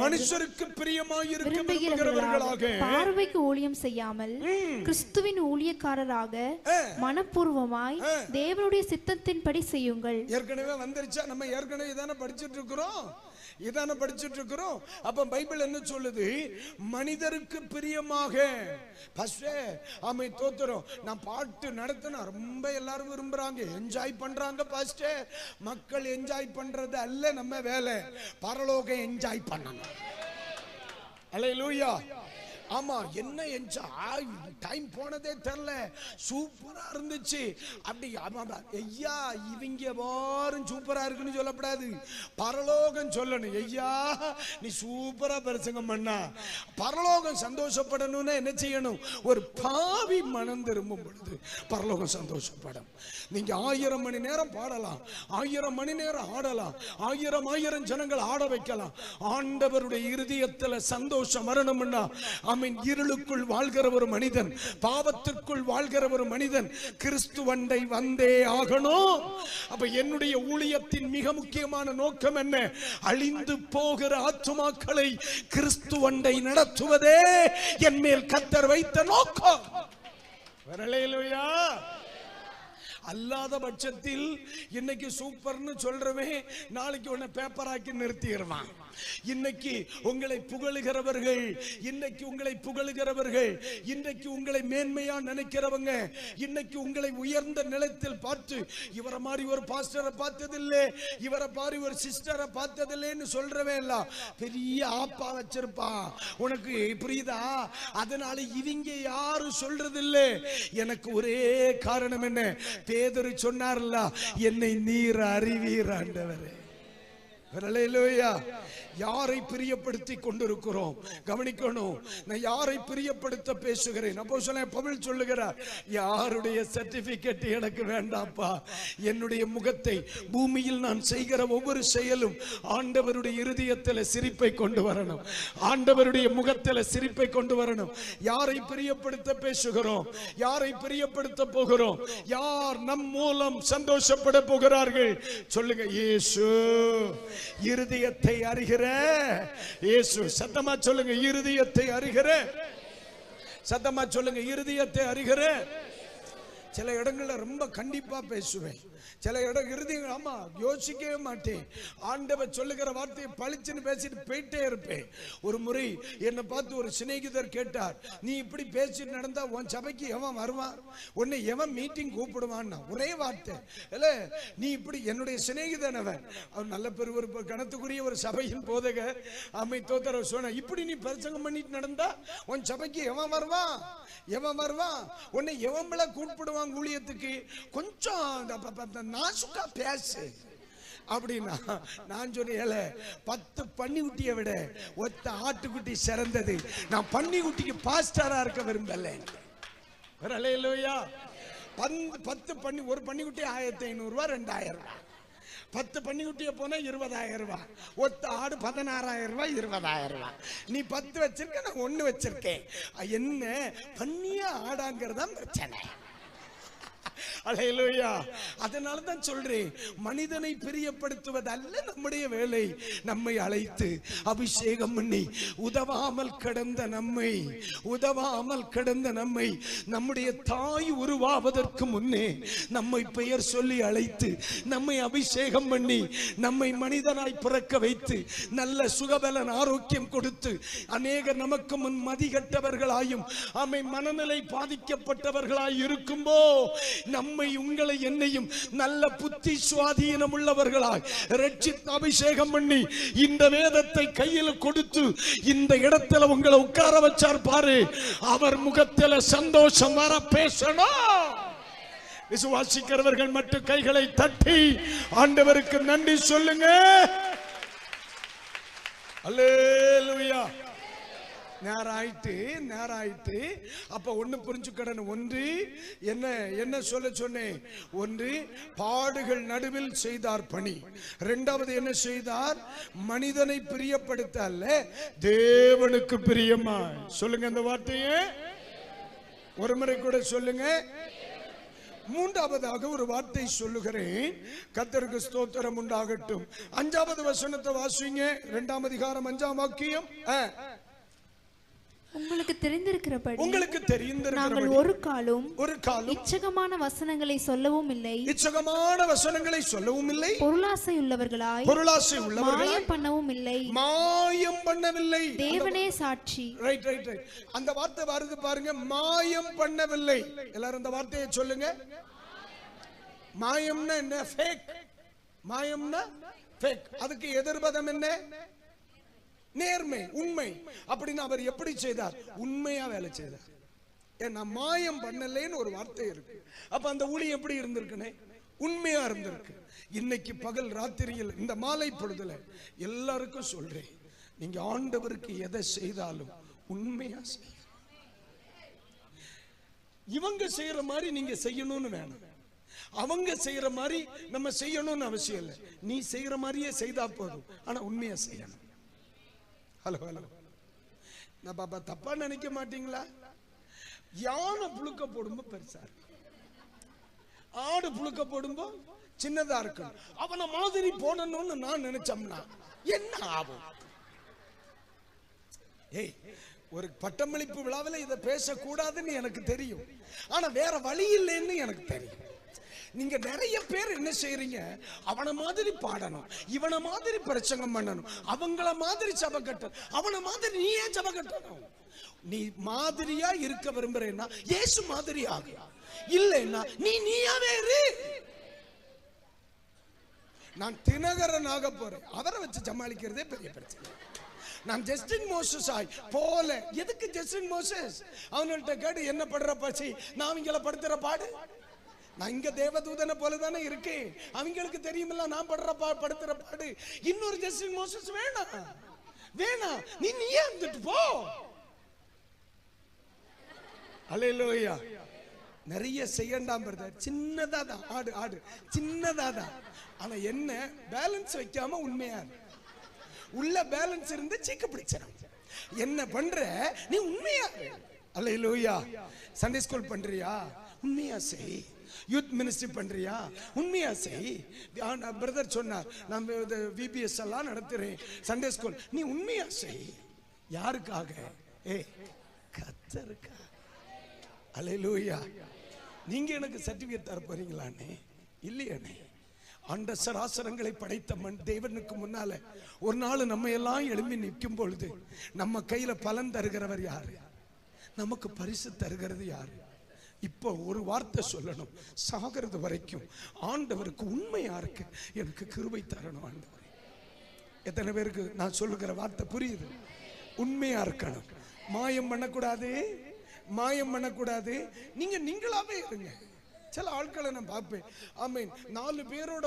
மனுஷருக்கு பிரியமாயிருக்க விரும்புகிறவர்களாக பார்வைக்கு ஊழியம் செய்யாமல் கிறிஸ்துவின் ஊழியக்காரராக மனப்பூர்வமாய் தேவனுடைய சித்தத்தின்படி செய்யுங்கள். ஏற்கனவே வந்துருச்சா? நம்ம ஏற்கனவே இதான படிச்சிட்டு இருக்கிறோம், இதான படிச்சிட்டு இருக்கிறோம். அப்ப பைபிள் என்ன சொல்லுது? மனிதருக்கு பிரியமாக. ஆமை தோத்துறோம். நான் பாட்டு நடத்தினா ரொம்ப எல்லாரும் விரும்புறாங்க, என்ஜாய் பண்றாங்க. பாஸ்டர், மக்கள் என்ஜாய் பண்றது அல்ல நம்ம வேலை, பரலோகம் என்ஜாய் பண்ணணும். அல்லேலூயா. ஆமா, என்ன என்ஜாய், டைம் போனதே தெரியல, சூப்பரா இருந்துச்சு. அப்படி ஐயா இவங்க வாரும் சூப்பரா இருக்குன்னு சொல்லப்படாது, பரலோகம் சொல்லணும். ஐயா நீ சூப்பரா பிரசங்கம் பண்ணா, பரலோகம் சந்தோஷப்படணும்னா என்ன செய்யணும்? ஒரு பாவி மனம் திரும்பும் பொழுது பரலோகம் சந்தோஷப்படும். நீங்க 1000 மணி நேரம் பாடலாம், 1000 மணி நேரம் ஆடலாம், 1000 ஜனங்கள் ஆட வைக்கலாம். ஆண்டவருடைய இருதயத்துல சந்தோஷம் வரணும்னா, இருளுக்குள் வாழ்கிற ஒரு மனிதன், பாவத்திற்குள் வாழ்கிற ஒரு மனிதன் கிறிஸ்துவண்டை வந்தே ஆகணும். அப்ப என்னுடைய ஊழியத்தின் மிக முக்கியமான நோக்கம் என்ன? அழிந்து போகிற ஆத்துமாக்களை கிறிஸ்துவண்டை நடத்துவதே என் மேல் கர்த்தர் வைத்த நோக்கம். அல்லேலூயா. அல்லாத பட்சத்தில் இன்னைக்கு சூப்பர்னு சொல்றவே நாளைக்கு உன்னை பேப்பர் ஆக்கி நிறுத்திடுவான். இன்னைக்கு உங்களை புகழுகிறவர்கள், இன்னைக்கு உங்களை புகழுகிறவர்கள், இன்னைக்கு உங்களை மேன்மையா நினைக்கிறவங்க, இன்னைக்கு உங்களை உயர்ந்த நிலத்தில் பார்த்து இவரை மாதிரி ஒரு பாஸ்டரை பார்த்ததில்லை, இவரை மாதிரி ஒரு சிஸ்டரை பார்த்ததில்லைன்னு சொல்றவே இல்ல, பெரிய ஆப்பா வச்சிருப்பா. உனக்கு புரியுதா? அதனால இவங்க யாரும் சொல்றது இல்லை. எனக்கு ஒரே காரணம் என்ன? பேதுரு சொன்னார்ல, என்னை நீர் அறிவீர் ஆண்டவரே. ஹல்லேலூயா. யாரை பிரியப்படுத்தி கொண்டிருக்கிறோம் கவனிக்கணும். நான் யாரை பிரியப்படுத்த பேசுகிறேன். அப்போஸ்தலன் பவுல் சொல்லுகிறார், யாருடைய சர்டிபிகேட் எனக்கு வேண்டாப்பா. என்னுடைய முகத்தை, பூமியில் நான் செய்கிற ஒவ்வொரு செயலும் ஆண்டவருடைய இருதயத்தில் சிரிப்பை கொண்டு வரணும். ஆண்டவருடைய முகத்தில் சிரிப்பை கொண்டு வரணும். யாரை பிரியப்படுத்த பேசுகிறோம், யாரை பிரியப்படுத்த போகிறோம், யார் நம் மூலம் சந்தோஷப்பட போகிறார்கள் சொல்லுங்க. இயேசு. இருதயத்தை அறிகிற இயேசு. சத்தமா சொல்லுங்க, இருதயத்தை அறிகிற. சத்தமா சொல்லுங்க, இருதயத்தை அறிகிற. சில இடங்கள்ல ரொம்ப கண்டிப்பா பேசுவேன், சில இடம் இருதயம் ஆமா யோசிக்கவே மாட்டேன். ஆண்டவர் சொல்லுகிற வார்த்தையை பளிச்சுன்னு பேசிட்டு போயிட்டே இருப்பேன். ஒரு முறை என்னை பார்த்து ஒரு சிநேகிதர் கேட்டார், நீ இப்படி பேசிட்டு நடந்தா உன் சபைக்கு எவன் வருவான், உன்னை எவன் மீட்டிங் கூப்பிடுவான்னா? ஒரே வார்த்தை இல்ல, நீ இப்படி. என்னுடைய சிநேகிதன் அவன், அவன் நல்ல பெரு ஒரு கணத்துக்குரிய ஒரு சபையின் போதகர். அம்மை தோத்தர சொன்ன, இப்படி நீ பிரசங்கம் பண்ணிட்டு நடந்தா உன் சபைக்கு எவன் வருவான், எவன் வருவான், உன்னை எவன் கூப்பிடுவான் ஊழியத்துக்கு? கொஞ்சம் நாசுக்கா பேசு அப்படின்னா நான் சொன்னேன், 10 பன்னிக்குட்டியை விட ஒத்த ஆட்டுக்குட்டி சிறந்தது. நான் பன்னிக்குட்டிக்கு பாஸ்டரா இருக்க விரும்பல. ஹல்லேலூயா. 10 பன்னி, ஒரு பன்னிக்குட்டி 1500 ரூபாய், 2000 ரூபாய். 10 பன்னிக்குட்டியை போனா 20000 ரூபாய். ஒத்த ஆடு 16000 ரூபாய், 20000 ரூபாய். நீ 10 வச்சிருக்க, நான் 1 வச்சிருக்கேன். என்ன பன்னியா ஆடாங்கிறதான் பிரச்சனை. அல்லேலூயா. அதனால தான் சொல்றேன், மனிதனை பிரியப்படுத்துவது அல்ல நம்முடைய வேலை. நம்மை அழைத்து அபிஷேகம் பண்ணி உதவாமல் கிடந்த நம்மை, உதவாமல் கிடந்த நம்மை, நம்முடைய தாய் உருவாவதற்கு முன்னே நம்மை பெயர் சொல்லி அழைத்து, நம்மை அபிஷேகம் பண்ணி, நம்மை மனிதனாய் பிறக்க வைத்து, நல்ல சுகபலன் ஆரோக்கியம் கொடுத்து, அநேகர் நமக்கு முன் மதிகட்டவர்களாயும் ஆமை மனநிலை பாதிக்கப்பட்டவர்களாய் இருக்கும்போ நம்மை, உங்களை, என்னையும் நல்ல புத்தி சுவாதீனம் உள்ளவர்களாய் ரட்சித்து அபிஷேகம் பண்ணி இந்த வேதத்தை கையில் கொடுத்து இந்த இடத்துல உங்களை உட்கார வச்சார் பாரு. அவர் முகத்தில் சந்தோஷம் வர பேசணும். விசுவாசிக்கிறவர்கள் மட்டும் கைகளை தட்டி ஆண்டவருக்கு நன்றி சொல்லுங்க. அல்லேலூயா. நேராயிட்டு அப்ப ஒண்ணு புரிஞ்சுக்கணும். ஒன்று என்ன சொல்ல சொன்னேன்? ஒன்று பாடுகள் நடுவில் செய்தார் பணி. இரண்டாவது என்ன செய்தார்? மனிதனை பிரியப்படுத்த அல்ல, தேவனுக்கு பிரியமா. சொல்லுங்க அந்த வார்த்தையே ஒரு முறை கூட சொல்லுங்க. மூன்றாவதாக ஒரு வார்த்தை சொல்லுகிறேன். கர்த்தருக்கு ஸ்தோத்திரம் உண்டாகட்டும். 5வது வசனத்தை வாசிங்க. 2ஆம் அதிகாரம் 5ஆம் வாக்கியம். உங்களுக்கு தெரிந்திருக்கிறபடி நாங்கள் ஒரு காலம் இச்சகமான வசனங்களை சொல்லவும் இல்லை, பொருளாசை உள்ளவர்களாய் மாயம் பண்ணவில்லை. தேவனே சாட்சி. ரைட். அந்த வார்த்தை வருது பாருங்க, மாயம் பண்ணவில்லை. எல்லாரும் அந்த வார்த்தையை சொல்லுங்க. மாயம்னா என்ன? ஃபேக். மாயம்னா ஃபேக். அதுக்கு எதிர்பதம் என்ன? நேர்மை, உண்மை. அப்படின்னு அவர் எப்படி செய்தார்? உண்மையா வேலை செய்தார். ஏன்னா மாயம் பண்ணலேன்னு ஒரு வார்த்தை இருக்கு. அப்ப அந்த ஊழியம் எப்படி இருந்திருக்குன்னு? உண்மையா இருந்திருக்கு. இன்னைக்கு பகல் ராத்திரியில் இந்த மாலை பொழுதுல எல்லாருக்கும் சொல்றேன், நீங்க ஆண்டவருக்கு எதை செய்தாலும் உண்மையா செய்ய. இவங்க செய்யற மாதிரி நீங்க செய்யணும்னு வேணும், அவங்க செய்யற மாதிரி நம்ம செய்யணும்னு அவசியம் இல்லை. நீ செய்யற மாதிரியே செய்தா போதும், ஆனா உண்மையா செய்யணும். ஹலோ, நான் பாப்பா தப்பா நினைக்க மாட்டீங்களா? யானை புழுக்க போடும்போ பெருசா இருக்கு, ஆடு புழுக்க போடும்போ சின்னதா இருக்கு. அவனை மாதிரி போடணும்னு நான் நினைச்சோம்னா என்ன ஆகும்? ஏய், ஒரு பட்டமளிப்பு விழாவில் இதை பேசக்கூடாதுன்னு எனக்கு தெரியும், ஆனா வேற வழி இல்லைன்னு எனக்கு தெரியும். நீங்க நிறைய பேர் என்ன செய்றீங்க? அவனை மாதிரி பாடணும், இவனை மாதிரி பிரசங்கம் பண்ணணும், அவங்கள மாதிரி சபை கட்டணும், அவனை மாதிரி நீ ஏன் சபை கட்டணும்? நீ மாதிரியா இருக்க விரும்புறேன்னா இயேசு மாதிரி ஆகு, இல்லைன்னா நீயாவே இரு. நான் தினகரன் ஆக போறேன், அவரை வச்சு சமாளிக்கிறதே பெரிய பிரச்சனை. நான் ஜஸ்டின் மோசஸ் ஆய் போல. எதுக்கு ஜஸ்டின் மோசஸ்? அவங்கள்ட்ட கேட்டு என்ன படுற பசி, நான் இவங்கள படுத்துற பாடு. நான் இங்க தேவதூதனை போலதானே இருக்கேன். அவங்களுக்கு தெரியுமில்ல நான் படுத்துற பாடு. இன்னொரு ஜஸ்டின் மோசஸ் வேணாம், நீயே இருந்துட்டு போ. அல்லேலூயா. நிறைய செய்யண்டாம் பிரதர், சின்னதா தான் ஆடு சின்னதா தான். ஆனா என்ன பேலன்ஸ் வைக்காம உண்மையா உள்ள பேலன்ஸ் இருந்து சீக்க பிடிச்சிடும். என்ன பண்ற நீ உண்மையா. அல்லேலூயா. சண்டே ஸ்கூல் பண்றியா, உண்மையா செய். யூத் மினிஸ்ட்ரி பண்றியா, உண்மையா செய். பிரதர் சொன்னார், நான் VBS எல்லாம் நடத்துறேன், சண்டே ஸ்கூல், நீ உண்மையா செய். யாருக்காக? கர்த்தருக்காக. அல்லேலூயா. நீங்க எனக்கு சர்டிபிகேட் தர போறீங்களானே? இல்லையானே. அந்த சராசரங்களை படைத்த தேவனுக்கு முன்னால ஒரு நாள் நம்ம எல்லாம் எழும்பி நிற்கும் பொழுது நம்ம கையில பலன் தருகிறவர் யாரு? நமக்கு பரிசு தருகிறது யாரு? இப்போ ஒரு வார்த்தை சொல்லணும், சாகிறது வரைக்கும் ஆண்டவருக்கு உண்மையா இருக்கு, எனக்கு கிருபை தரணும் ஆண்டவர். எத்தனை பேருக்கு நான் சொல்லுகிற வார்த்தை புரியுது? உண்மையா இருக்கணும், மாயம் பண்ணக்கூடாது, மாயம் பண்ணக்கூடாது. நீங்களாவே இருங்க. சில ஆட்களை நான் பார்ப்பேன், ஆமீன், 4 பேரோட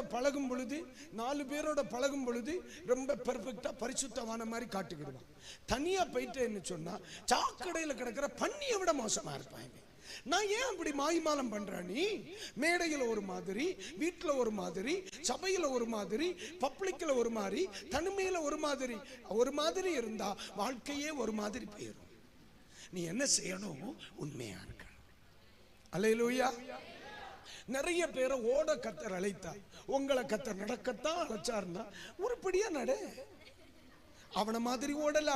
பழகும் பொழுது ரொம்ப பெர்ஃபெக்டா பரிசுத்தமான மாதிரி காட்டுக்கிடுவான். தனியா போயிட்டேன்னு சொன்னா சாக்கடையில் கிடக்கிற பன்னியை விட மோசமா இருப்பாங்க. நான் ஏன் அப்படி மாய்மாலம் பண்றேன்? நீ மேடையில் ஒரு மாதிரி, வீட்டில் ஒரு மாதிரி, சபையில் ஒரு மாதிரி, பப்ளிக்ல ஒரு மாதிரி, தனிமையில ஒரு மாதிரி இருந்தா வாழ்க்கையே ஒரு மாதிரி போயிடும். நீ என்ன செய்யணும்? உண்மையா இருக்கணும். அல்லேலூயா. நிறைய பேரை ஓட கர்த்தர் அழைத்தார். உங்களை கர்த்தர் நடக்கத்தான் அழைச்சாருன்னா உருப்படியா நட. அவன மாதிரி ஓடல.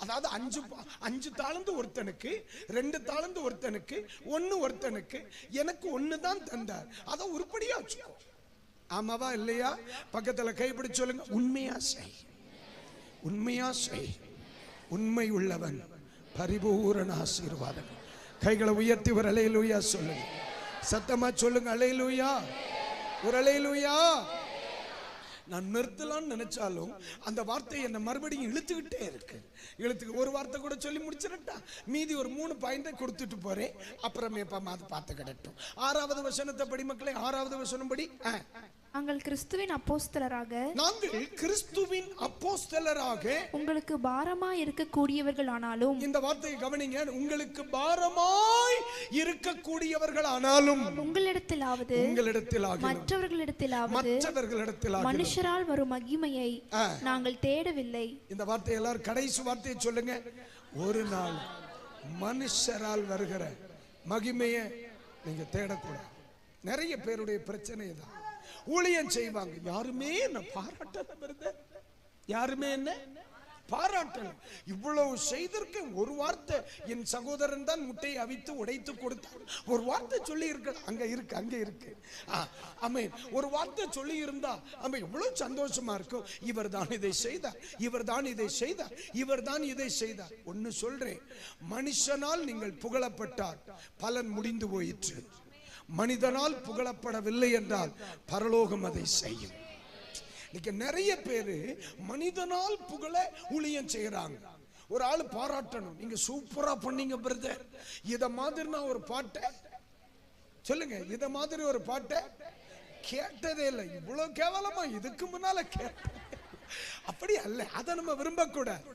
அதாவது 5 தாளந்து ஒருத்தனுக்கு, 2 தாளந்து ஒருத்தனுக்கு, 1 ஒருத்தனுக்கு, எனக்கு 1 தான் தந்தார். அதை உருப்படியா வச்சுக்கோ. ஆமாவா இல்லையா? பக்கத்துல கைப்பிடிச்சு சொல்லுங்க, உண்மையா செய், உண்மையா செய். உண்மை உள்ளவன் பரிபூரண ஆசீர்வாதம். கைகளை உயர்த்தி ஒரு அல்லேலூயா சொல்லுங்க. சத்தமா சொல்லுங்க, அல்லேலூயா. ஒரு அல்லேலூயா. நான் நிறுத்தலாம்னு நினைச்சாலும் அந்த வார்த்தை என்ன மறுபடியும் இழுத்துக்கிட்டே இருக்கு. ஒரு வார்த்தை கூட சொல்லி முடிச்சிடட்டா, மீதி ஒரு 3 பாயிண்டை கொடுத்துட்டு போறேன், அப்புறமே பார்த்து கிடட்டும். 6வது வசனத்தை படி மக்களே. 6வது வசனம் படி. நாங்கள் கிறிஸ்துவின் அப்போஸ்தலராக உங்களுக்கு பாரமாய் இருக்கக்கூடியவர்கள் ஆனாலும், இந்த வார்த்தையை கவனிங்க, உங்களுக்கு பாரமாய் இருக்கக்கூடியவர்கள் ஆனாலும் உங்களிடத்திலாவது மற்றவர்களிடத்திலாவது மனுஷரால் வரும் மகிமையை நாங்கள் தேடவில்லை. இந்த வார்த்தை எல்லாரும் கடைசி வார்த்தையை சொல்லுங்க. ஒரு நாள் மனுஷரால் வருகிற மகிமையை நீங்க தேடக்கூடாது. நிறைய பேருடைய பிரச்சனை தான். ஊழியம் செய்வாங்க, யாருமே என்ன பாராட்டல, யாருமே என்ன பாராட்டல. இவ்வளவு செய்திருக்க ஒரு வார்த்தை, என் சகோதரன் தான் முட்டையை அவித்து உடைத்து கொடுத்தார், ஒரு வார்த்தை சொல்லி இருக்க, அங்க இருக்கு. ஆமென். ஒரு வார்த்தை சொல்லி இருந்தா ஆமென், எவ்வளவு சந்தோஷமா இருக்கும். இவர் தான் இதை செய்தார், இவர் தான் இதை செய்தார், இவர் தான் இதை செய்தார். ஒன்னு சொல்றேன், மனுஷனால் நீங்கள் புகழப்பட்டால் பலன் முடிந்து போயிற்று. மனிதனால் புகழப்படவில்லை என்றால் பரலோகம் அதை செய்யும். இன்னைக்கு நிறைய பேரு மனிதனால் புகழ ஊழியம் செய்யறாங்க. ஒரு ஆளு பாராட்டணும், நீங்க சூப்பரா பண்ணீங்க பிரதர், இத மாதிரி நான் ஒரு பாட்டை சொல்லுங்க, இத மாதிரி ஒரு பாட்டை கேட்டதே இல்லை, இவ்வளவு கேவலமா இதுக்கு முன்னால கேட்ட. அப்படி அல்ல, அதை நம்ம விரும்பக்கூடாது.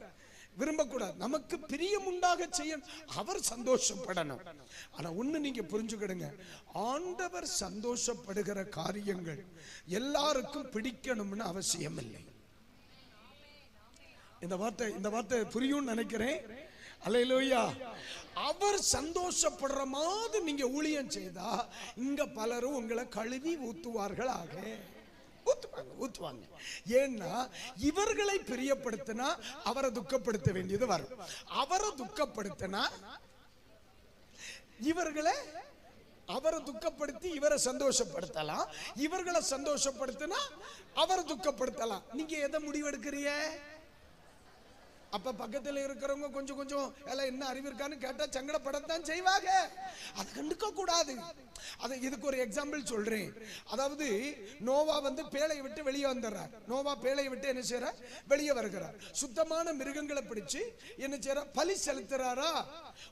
நமக்கு பிரியம் உண்டாக செய்ய அவர் சந்தோஷப்படணும். ஆனா ஒண்ணு நீங்க புரிஞ்சுக்கிடுங்க, ஆண்டவர் சந்தோஷப்படுகிற காரியங்கள் எல்லாருக்கும் பிடிக்கணும்னு அவசியம் இல்லை. இந்த வார்த்தை புரியும் நினைக்கிறேன். அல்லேலூயா. அவர் சந்தோஷப்படுற மாதிரி நீங்க ஊழியம் செய்தா இங்க பலரும் உங்களை கழுவி ஊத்துவார்கள். ஊத்துவாங்க. ஏன்னா இவர்களை பிரியப்படுத்தினா அவரை துக்கப்படுத்த வேண்டியது வரும். அவரை துக்கப்படுத்தினா அவரை துக்கப்படுத்தி இவரை சந்தோஷப்படுத்தலாம், இவர்களை சந்தோஷப்படுத்தினா அவரை துக்கப்படுத்தலாம். நீங்க எதை முடிவெடுக்கிறீங்க? அப்ப பக்கத்தில் இருக்கிறவங்க கொஞ்சம் எல்லாம் என்ன அறிவு இருக்கான்னு கேட்டா சங்கடப்படத்தான் செய்வாங்க. அதை கண்டுக்க கூடாது. இதுக்கு ஒரு எக்ஸாம்பிள் சொல்றேன். அதாவது நோவா பேழையை விட்டு வெளியே வந்துடுறார். நோவா பேழையை விட்டு என்ன செய்யற? வெளியே வருகிறார். சுத்தமான மிருகங்களை பிடிச்சு என்ன செய்யற? பலி செலுத்துறாரா?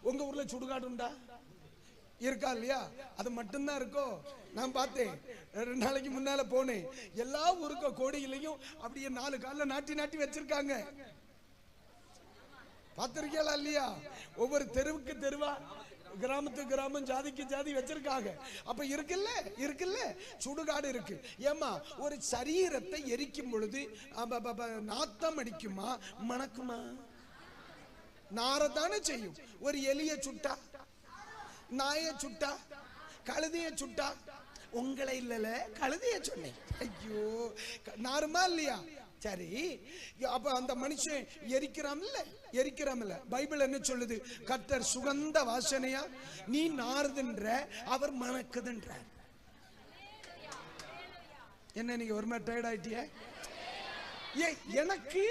உங்க ஊர்ல சுடுகாடு உண்டா? இருக்கா இல்லையா? அது மட்டும்தான் இருக்கோ? நான் பார்த்தேன் 2 நாளைக்கு முன்னால போனேன். எல்லா ஊருக்கு கோடியிலையும் அப்படியே 4 கால்ல நாட்டி நாட்டி வச்சிருக்காங்க. பார்த்திருக்கீங்களா இல்லையா? ஒவ்வொரு தெருவுக்கு தெருவா, கிராமத்துக்கு கிராமம், ஜாதிக்கு ஜாதி வச்சிருக்காங்க. அப்ப இருக்குல்ல சுடுகாடு இருக்கு. ஏமா ஒரு சரீரத்தை எரிக்கும் பொழுது நாத்தம் அடிக்குமா மணக்குமா? நாரதானே செய்யும். ஒரு எலிய சுட்டா, நாய சுட்டா, கழுதைய சுட்டா, உங்களை இல்லல கழுதைய சொன்னேன். ஐயோ நாருமா இல்லையா? சரி, அப்ப அந்த மனுஷன் எரிக்கிறாமல்ல. பைபிள் என்ன சொல்லுது? கர்த்தர் சுகந்த வாசனையா நீ நாறுதுன்ற, அவர் மணக்குதுன்ற. என்ன நீங்க ஒரு மாதிரி டயர்ட் ஆயிட்டிய? எனக்கு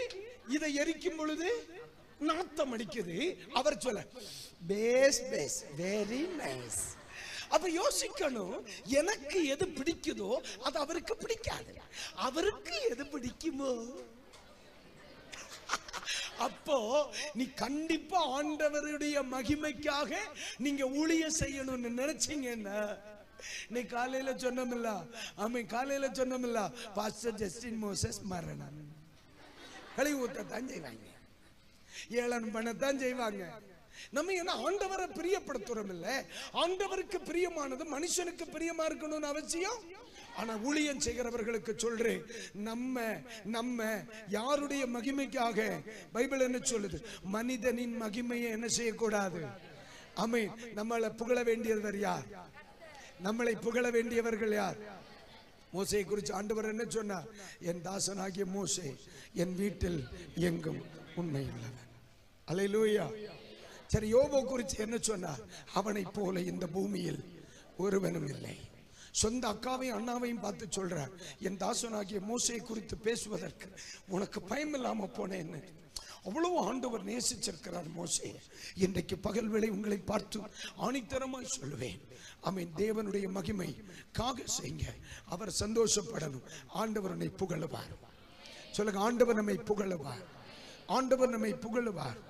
இதை எரிக்கும் பொழுது நாத்தம் அடிக்குது. அவர் சொல்ல பேஸ் வெரி நைஸ். அப்ப யோசிக்கணும், எனக்கு எது பிடிக்குதோ அது அவருக்கு பிடிக்காது. அவருக்கு எது பிடிக்குமோ அப்போ நீ கண்டிப்பா ஆண்டவருடைய மகிமைக்காக நீங்க ஊழியம் செய்யணும்னு நினைச்சீங்கன்னா, நீ காலையில சொன்னமில்ல, காலையில சொன்னமில்ல, பாஸ்டர் ஜஸ்டின் மோசஸ் மரணம் கழிவு ஊத்தத்தான் செய்வாங்க, ஏளனம் பண்ணத்தான் செய்வாங்க. நம்ம என்ன ஆண்டவரை பிரியப்படுத்துறோம் இல்ல? ஆண்டவருக்கு பிரியமானது மனுஷனுக்கு பிரியமா இருக்கணும்னு அவசியம். ஆனா ஊழியம் செய்கிறவர்களுக்கு சொல்றேன், நம்ம யாருடைய மகிமைக்காக? பைபிள் என்ன சொல்லுது? மனிதனின் மகிமையை என்ன செய்யக்கூடாது. ஆமென். நம்மளை புகழ வேண்டியவர் யார்? நம்மளை புகழ வேண்டியவர்கள் யார்? மோசேயை குறித்து ஆண்டவர் என்ன சொன்னார்? என் தாசனாகிய மோசே என் வீட்டில் எங்கும் உண்மை உள்ளவன். அல்லேலூயா. சரி, யோபு குறித்து என்ன சொன்னார்? அவனை போல இந்த பூமியில் ஒருவனும் இல்லை. சொந்த அக்காவையும் அண்ணாவையும் பார்த்து சொல்றார், என் தாசனாகிய மோசேயை குறித்து பேசுவதற்கு உனக்கு பயம் இல்லாம போனேன். அவ்வளவு ஆண்டவர் நேசிச்சிருக்கிறார் மோசே. இன்றைக்கு பகல் வேளை உங்களை பார்த்து ஆணித்தரமாய் சொல்லுவேன், ஆமென். தேவனுடைய மகிமை காக செய்யுங்க. அவர் சந்தோஷப்படணும். ஆண்டவர் நம்மை புகழுவார். சொல்லுங்க, ஆண்டவர் நம்மை புகழுவார். ஆண்டவர் நம்மை புகழுவார்.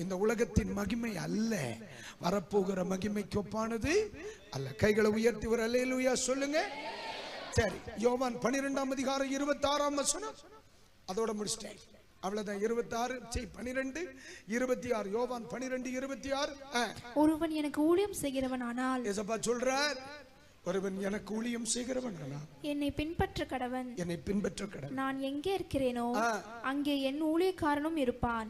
இந்த உலகத்தின் மகிமை அல்ல, வரப்போகிற மகிமைக்கு ஒப்பானது அல்ல. கைகளை உயர்த்தி ஒரு அல்லேலூயா சொல்லுங்க. சரி, யோவான் 12ஆம் அதிகாரம் 26ஆம் வசனம் அதோட முடிச்சிட்டேன். அவ்வளவுதான். 26 12 26. யோவான் 12 26. ஒருவன் எனக்கு ஊழியம் செய்கிறவனானால், ஏசப்பா சொல்றார், ஒருவன் எனக்கு ஊழியம் செய்கிறவன் என்னை பின்பற்ற கடவன். நான் எங்கே இருக்கிறேனோ அங்கே என் ஊழியக்காரனும் இருப்பான்.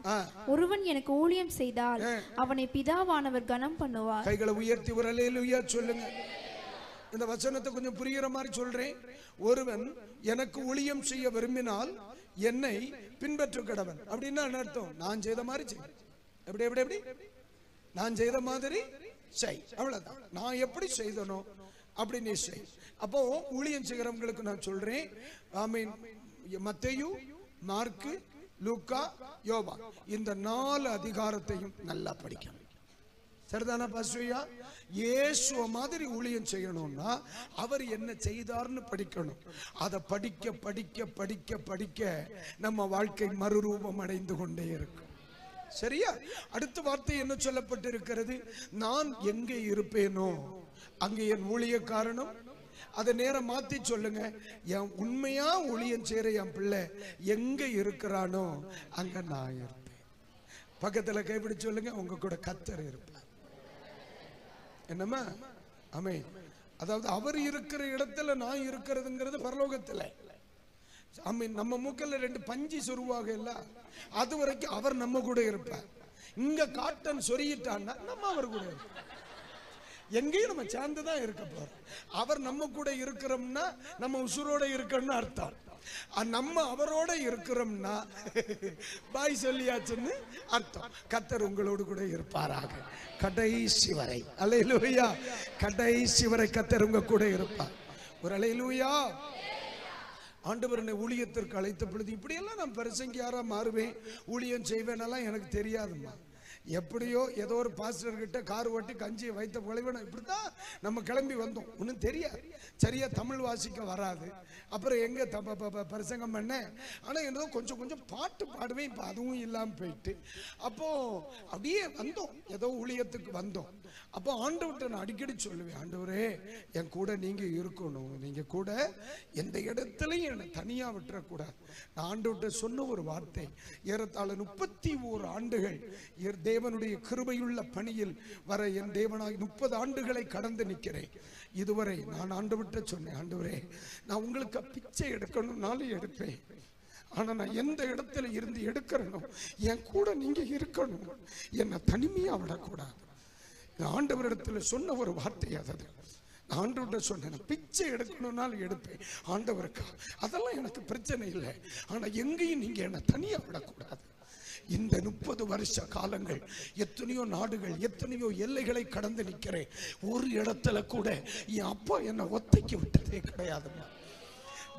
ஒருவன் எனக்கு ஊழியம் செய்தால் அவனை பிதாவானவர் கனம் பண்ணுவார். கைகளை உயர்த்தி ஒரு அல்லேலூயா சொல்லுங்க. இந்த வசனத்தை கொஞ்சம் புரியுற மாதிரி சொல்றேன். ஒருவன் எனக்கு ஊழியம் செய்ய விரும்பினால் என்னை பின்பற்ற கடவன். அப்படின்னா அர்த்தம், நான் செய்த மாதிரி செய். எப்படி நான் செய்த மாதிரி செய், அவ்வளவுதான். நான் எப்படி செய்தனோ அப்படி நீ செய். அப்போ ஊழியம் செய்கிறவங்களுக்கு நான் சொல்றேன், ஆமென். மத்தேயு, மார்க்கு, லூக்கா, யோவான், இந்த 4 அதிகாரத்தையும் நல்லா படிக்கணும். சரிதானா பாஸ்டர்யா? இயேசுவ மாதிரி ஊழியம் செய்யணும்னா அவர் என்ன செய்தார்னு படிக்கணும். அதை படிக்க படிக்க படிக்க படிக்க நம்ம வாழ்க்கை மறுரூபம் அடைந்து கொண்டே இருக்கும். சரியா? அடுத்த வார்த்தை என்ன சொல்லப்பட்டிருக்கிறது? நான் எங்கே இருப்பேனோ அங்கே என் ஊழியக்காரனும். அதை நேரம் மாத்தி சொல்லுங்க, என் உண்மையா ஊழியம் செய்யற என் பிள்ளை எங்க இருக்கிறானோ அங்க நான் இருப்பேன். பக்கத்துல கைப்பிடி சொல்லுங்க, உங்க கூட கர்த்தர் இருப்பார். என்னம்மா? ஆமென். அதாவது அவர் இருக்கிற இடத்துல நான் இருக்கிறதுங்கிறது பரலோகத்துல. ஆமென். நம்ம மூக்கல்ல 2 பஞ்சு சொருவாக இல்ல, அது வரைக்கும் அவர் நம்ம கூட இருப்பார். இங்க காட்டன் சொருகிட்டான்னா நம்ம அவர் கூட இருப்போம். எங்கேயும் நம்ம சேர்ந்துதான் இருக்க போறோம். அவர் நம்ம கூட இருக்கிறோம்னா நம்ம உசுரோட இருக்கணும்னு அர்த்தம். நம்ம அவரோட இருக்கிறோம்னா பாய் சொல்லியாச்சுன்னு அர்த்தம். கர்த்தர் உங்களோடு கூட இருப்பாராக கடைசி வரை. அல்லேலூயா. கடைசி வரை கர்த்தர் உங்க கூட இருப்பார். ஒரு அல்லேலூயா. ஆண்டவர் என்னை ஊழியத்திற்கு அழைத்த பொழுது இப்படியெல்லாம் நான் பிரசங்கியாரா மாறுவேன், ஊழியம் செய்வேனெல்லாம் எனக்கு தெரியாதும்மா. எப்படியோ ஏதோ ஒரு பாஸ்டர் கிட்ட கார் ஓட்டி கஞ்சியை வைத்த பொழிவனும் இப்படிதான் நம்ம கிளம்பி வந்தோம். ஒன்றும் தெரியாது, சரியா தமிழ் வாசிக்க வராது. அப்புறம் எங்க பிரசங்கம் பண்ண, ஆனா ஏதோ கொஞ்சம் கொஞ்சம் பாட்டு பாடுவேன். இப்போ அதுவும் இல்லாமல் போயிட்டு அப்போ அப்படியே வந்தோம், ஏதோ ஊழியத்துக்கு வந்தோம். அப்போ ஆண்டவர்கிட்ட நான் அடிக்கடி சொல்லுவேன், ஆண்டவரே என் கூட நீங்க இருக்கணும், நீங்க கூட எந்த இடத்துலையும் என்னை தனியா விட்டுறக்கூடாது. நான் ஆண்டவர்கிட்ட சொன்ன ஒரு வார்த்தை, ஏறத்தாழ 31 ஆண்டுகள் தேவனுடைய கிருபையுள்ள பணியில் வர என் தேவனாய் 30 ஆண்டுகளை கடந்து நிற்கிறேன். இதுவரை நான் ஆண்டவர்கிட்ட சொன்னேன், ஆண்டவரே நான் உங்களுக்கு பிச்சை எடுக்கணும்னாலும் எடுப்பேன், ஆனா நான் எந்த இடத்துல இருந்து எடுக்கிறேனோ என் கூட நீங்க இருக்கணும், என்னை தனிமையா விடக்கூடாது. ஆண்டவரிடத்துல சொன்ன ஒரு வார்த்தை அது. ஆண்டவர்கிட்ட சொன்னேன், பிச்சை எடுக்கணும்னாலும் எடுப்பேன் ஆண்டவருக்கா, அதெல்லாம் எனக்கு பிரச்சனை இல்லை, ஆனா எங்கேயும் நீங்க என்னை தனியா விடக்கூடாது. இந்த 30 வருஷ காலங்கள் எத்தனையோ நாடுகள், எத்தனையோ எல்லைகளை கடந்து நிற்கிறேன். ஒரு இடத்துல கூட என் அப்பா என்னை ஒத்தைக்கு விட்டதே கிடையாதுமா.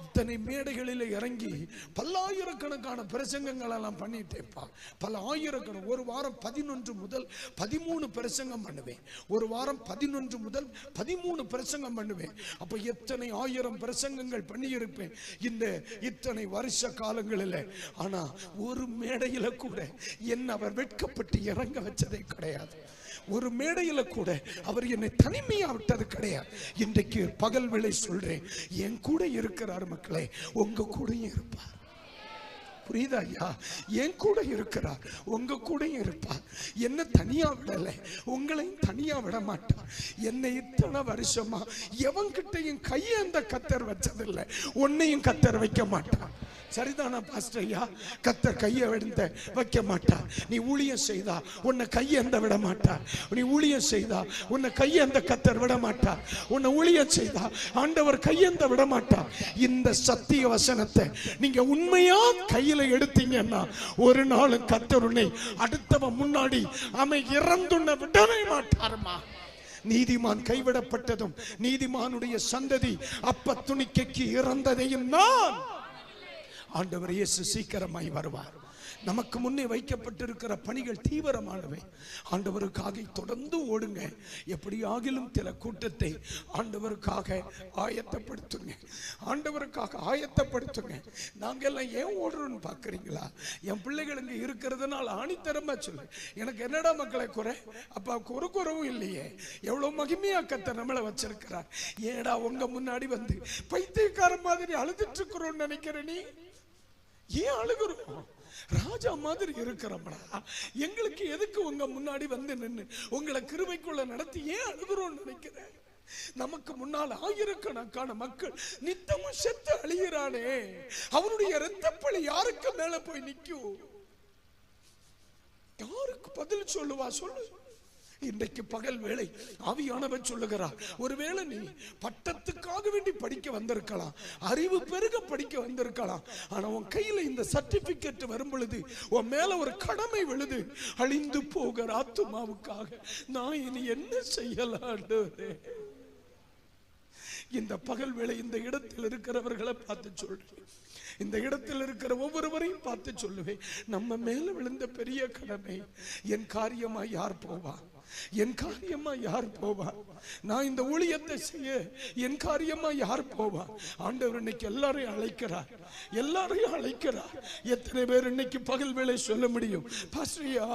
இத்தனை மேடைகளில் இறங்கி பல்லாயிரக்கணக்கான பிரசங்கங்கள் எல்லாம் பண்ணிட்டேப்பா, பல ஆயிரக்கணக்கான. ஒரு வாரம் 11 முதல் 13 பிரசங்கம் பண்ணுவேன், ஒரு வாரம் 11 முதல் 13 பிரசங்கம் பண்ணுவேன். அப்ப எத்தனை ஆயிரம் பிரசங்கங்கள் பண்ணியிருப்பேன் இந்த இத்தனை வருஷ காலங்களில். ஆனா ஒரு மேடையில கூட என்ன அவர் வெட்கப்பட்டு இறங்க வச்சதே கிடையாது. ஒரு மேடையில கூட அவர் என்னை தனிமையா விட்டது கிடையாது. இன்றைக்கு பகல் வேளை சொல்றேன், என் கூட இருக்கிறார் மக்களே, உங்க கூடயும் இருப்பார். புரியுதா ஐயா? என் கூட இருக்கிறார், உங்க கூடயும் இருப்பார். என்ன தனியா விடல, உங்களையும் தனியா விட மாட்டார். என்னை இத்தனை வருஷமா எவன்கிட்டையும் கையை அந்த கத்தர் வச்சதில்லை, உன்னையும் கத்தர் வைக்க மாட்டார். சரிதானா பாஸ்டர் ஐயா? கத்தர் கையை வைக்க மாட்டார். நீ ஊழியம் செய்தா உன்னை கையெந்த விட மாட்டார். நீ ஊழியம் செய்தா உன்னை கையெந்த கத்தர் விட மாட்டார். உன்னை ஊழியம் செய்தா ஆண்டவர் கையெந்த விட மாட்டார். இந்த சத்திய வசனத்தை நீங்க உண்மையா கையில எடுத்தீங்கன்னா ஒரு நாள் கத்தர் உன்னை அடுத்தவன் முன்னாடி இறந்துன்ன விடவே மாட்டாருமா. நீதிமான் கைவிடப்பட்டதும் நீதிமானுடைய சந்ததி அப்ப துணிக்கைக்கு இறந்ததையும் நான். ஆண்டவர் இயேசு சீக்கிரமாய் வருவார். நமக்கு முன்னே வைக்கப்பட்டிருக்கிற பணிகள் தீவிரமானவை. ஆண்டவருக்காக தொடர்ந்து ஓடுங்க. எப்படி ஆகிலும் சில கூட்டத்தை ஆண்டவருக்காக ஆயத்தப்படுத்துங்க, ஆண்டவருக்காக ஆயத்தப்படுத்துங்க. நாங்க எல்லாம் ஏன் ஓடுறோம்னு பாக்குறீங்களா? என் பிள்ளைகள் இங்க இருக்கிறதுனால ஆணித்தரமா சொல்லு, எனக்கு என்னடா மக்களை குறை? அப்பாவுக்கு ஒரு குறவும் இல்லையே. எவ்வளவு மகிமையா கர்த்தர் நம்மளை வச்சிருக்கிறார். ஏடா உங்க முன்னாடி வந்து பைத்தியக்கார மாதிரி அழுதுட்டு இருக்கிறோம் நினைக்கிற? நீ ஏன் அழுகுறோம்? ராஜா மாதிரி இருக்கிறோம்டா. எங்களுக்கு எதுக்கு உங்க முன்னாடி வந்து நின்று உங்களை கிருபைக்குள்ள நடத்தி ஏன் அழுகுறோம்னு நினைக்கிறேன்? நமக்கு முன்னால் ஆயிரக்கணக்கான மக்கள் நித்தமும் செத்து அழிகிறானே, அவருடைய இரத்தப்பழி யாருக்கு மேல போய் நிற்கும்? யாருக்கு பதில் சொல்லுவா? சொல்லு. இன்றைக்கு பகல் வேளை ஆவியானவர் சொல்லுகிறார், ஒருவேளை நீ பட்டத்துக்காக வேண்டி படிக்க வந்திருக்கலாம், அறிவு பெருக படிக்க வந்திருக்கலாம், ஆனா உன் கையில இந்த சர்டிபிகேட் வரும் பொழுது உன் மேல ஒரு கடமை விழுது. அழிந்து போகிற ஆத்துமாவுக்காக நான் இனி என்ன செய்யலாம்? இந்த பகல் வேளை இந்த இடத்தில் இருக்கிறவர்களை பார்த்து சொல்றேன், இந்த இடத்தில் இருக்கிற ஒவ்வொருவரையும் பார்த்து சொல்லுவேன், நம்ம மேல விழுந்த பெரிய கடமை. என் காரியமா யார் போவா? என் காரியமா யார் போவா? நான் இந்த ஊழியத்தை செய்ய என் காரியமா யார் போவா? ஆண்டவர் இன்னைக்கு எல்லாரையும் அழைக்கிறார், எல்லாரையும் அழைக்கிறார். எத்தனை பேர் இன்னைக்கு பகல் வேளை சொல்ல முடியும், பாஸ்டர்யா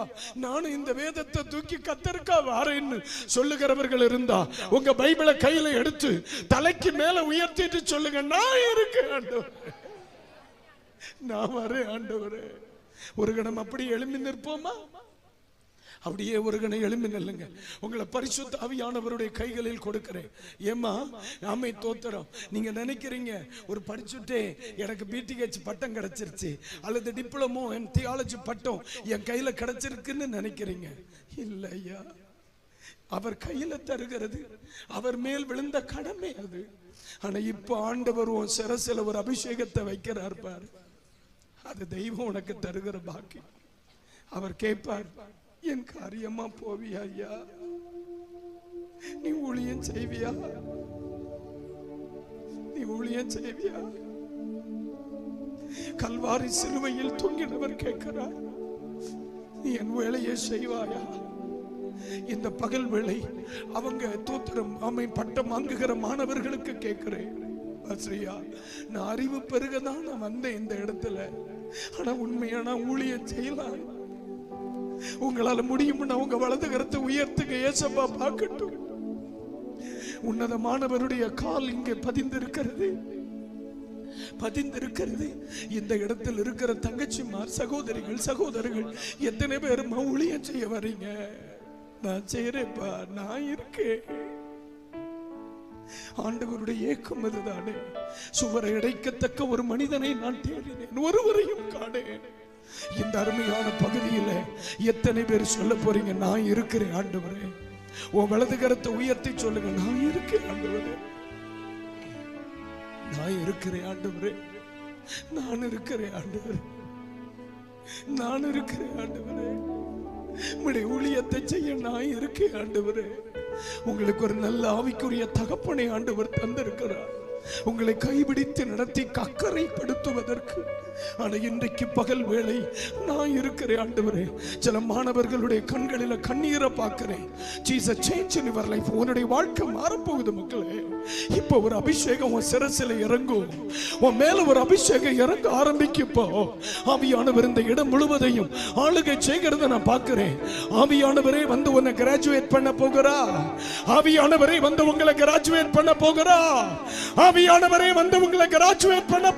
நானும் இந்த வேதத்தை தூக்கி கத்தருக்கா வாரேன்னு சொல்லுகிறவர்கள் இருந்தா உங்க பைபிளை கையில எடுத்து தலைக்கு மேல உயர்த்திட்டு சொல்லுங்க, நான் இருக்கேன் ஆண்டவர், நான் வரேன் ஆண்டவரே. ஒரு கணம் அப்படி எழும்பி நிற்போமா? அப்படியே ஒரு கணம் எழும்பி நில்லுங்க. உங்களை பரிசுத்த ஆவியானவருடைய கைகளில் கொடுக்கிறேன். ஏமா ஆமை தோத்திரம். நீங்க நினைக்கிறீங்க ஒரு படிச்சுட்டே எனக்கு பிடிஹெச் பட்டம் கிடைச்சிருச்சு அல்லது டிப்ளமோ என் தியாலஜி பட்டம் என் கையில கிடைச்சிருக்குன்னு நினைக்கிறீங்க. இல்லையா, அவர் கையில தருகிறது அவர் மேல் விழுந்த கடமை அது. ஆனா இப்ப ஆண்டவர் உன் சிரசில ஒரு அபிஷேகத்தை வைக்கிறார் பாரு, அது தெய்வம் உனக்கு தருகிற பாக்கி. அவர் கேட்பார், என் காரியமா போவியா ஐயா? நீ ஊழியம் செய்வியா? நீ ஊழியம் செய்வியா? கல்வாரி சிலுவையில் தொங்கினவர் கேட்கிறார், நீ என் வேலையை செய்வாயா? இந்த பகல் வேளை அவங்க தூத்திரம் ஆமை பட்டம் வாங்குகிற மாணவர்களுக்கு கேட்கிறேன், ஆசிரியா, நான் அறிவு பெருகதான் நான் வந்தேன் இந்த இடத்துல. ஆனா உண்மையான ஊழியம் செய்யலாம். உங்களால முடியும்னா உங்க வலது கரத்தை உயர்த்துங்க. ஏசப்பா பார்க்கட்டும். உன்னதமானவருடைய கால் இங்கே பதிந்திருக்கிறது. இந்த இடத்தில் இருக்கிற தங்கச்சிமார், சகோதரிகள், சகோதரர்கள் எத்தனை பேர் ஊழியம் செய்ய வரீங்க? நான் செய்யறேப்பா, நான் இருக்கேன். ஆண்டவருடைய ஏக்கம் அதுதானே. சுவரை அடைக்கத்தக்க ஒரு மனிதனை நான் தேடினேன், ஒருவரையும் காணேன். இந்த அருமையான பகுதியில் எத்தனை பேர் சொல்ல போறீங்க, நான் இருக்கிறேன் ஆண்டவரே? உன் வலது கரத்தை உயர்த்தி சொல்லுங்க, நான் இருக்கேன் ஆண்டவரே, நான் இருக்கிறேன் ஆண்டவரே, நான் இருக்கிறேன் ஆண்டவரே, நான் இருக்கிறேன் ஆண்டவரே. உங்களுடைய ஊழியத்தை செய்ய நான் இருக்கேன் ஆண்டவரே. உங்களுக்கு ஒரு நல்ல ஆவிக்குரிய தகப்பனை ஆண்டவர் தந்திருக்கிறார், உங்களை கைபிடித்து நடத்தி அக்கறைப்படுத்துவதற்கு. ஆனா இன்றைக்கு பகல் வேளை நான் இருக்கிறேன் ஆண்டவரே. சில மாணவர்களுடைய கண்களில கண்ணீரை பார்க்கிறேன். Jesus change in your life. உன்னுடைய வாழ்க்கை மாறப்போகுது மக்களே. இப்போ ஒரு அபிஷேகம் உன் சிரசில இறங்கும், உன் மேல ஒரு அபிஷேகம் இறங்க ஆரம்பிக்கும். இப்போ ஆவியானவர் இந்த இடம் முழுவதையும் ஆளுகை செய்கிறத நான் பார்க்கிறேன். ஆவியானவரே வந்து உன்னை கிராஜுவேட் பண்ண போகிறா. ஆவியானவரே வந்து உங்களை கிராஜுவேட் பண்ண போகிறா. ஆவியானவரே வந்து உங்களை கிராஜுவேட் பண்ண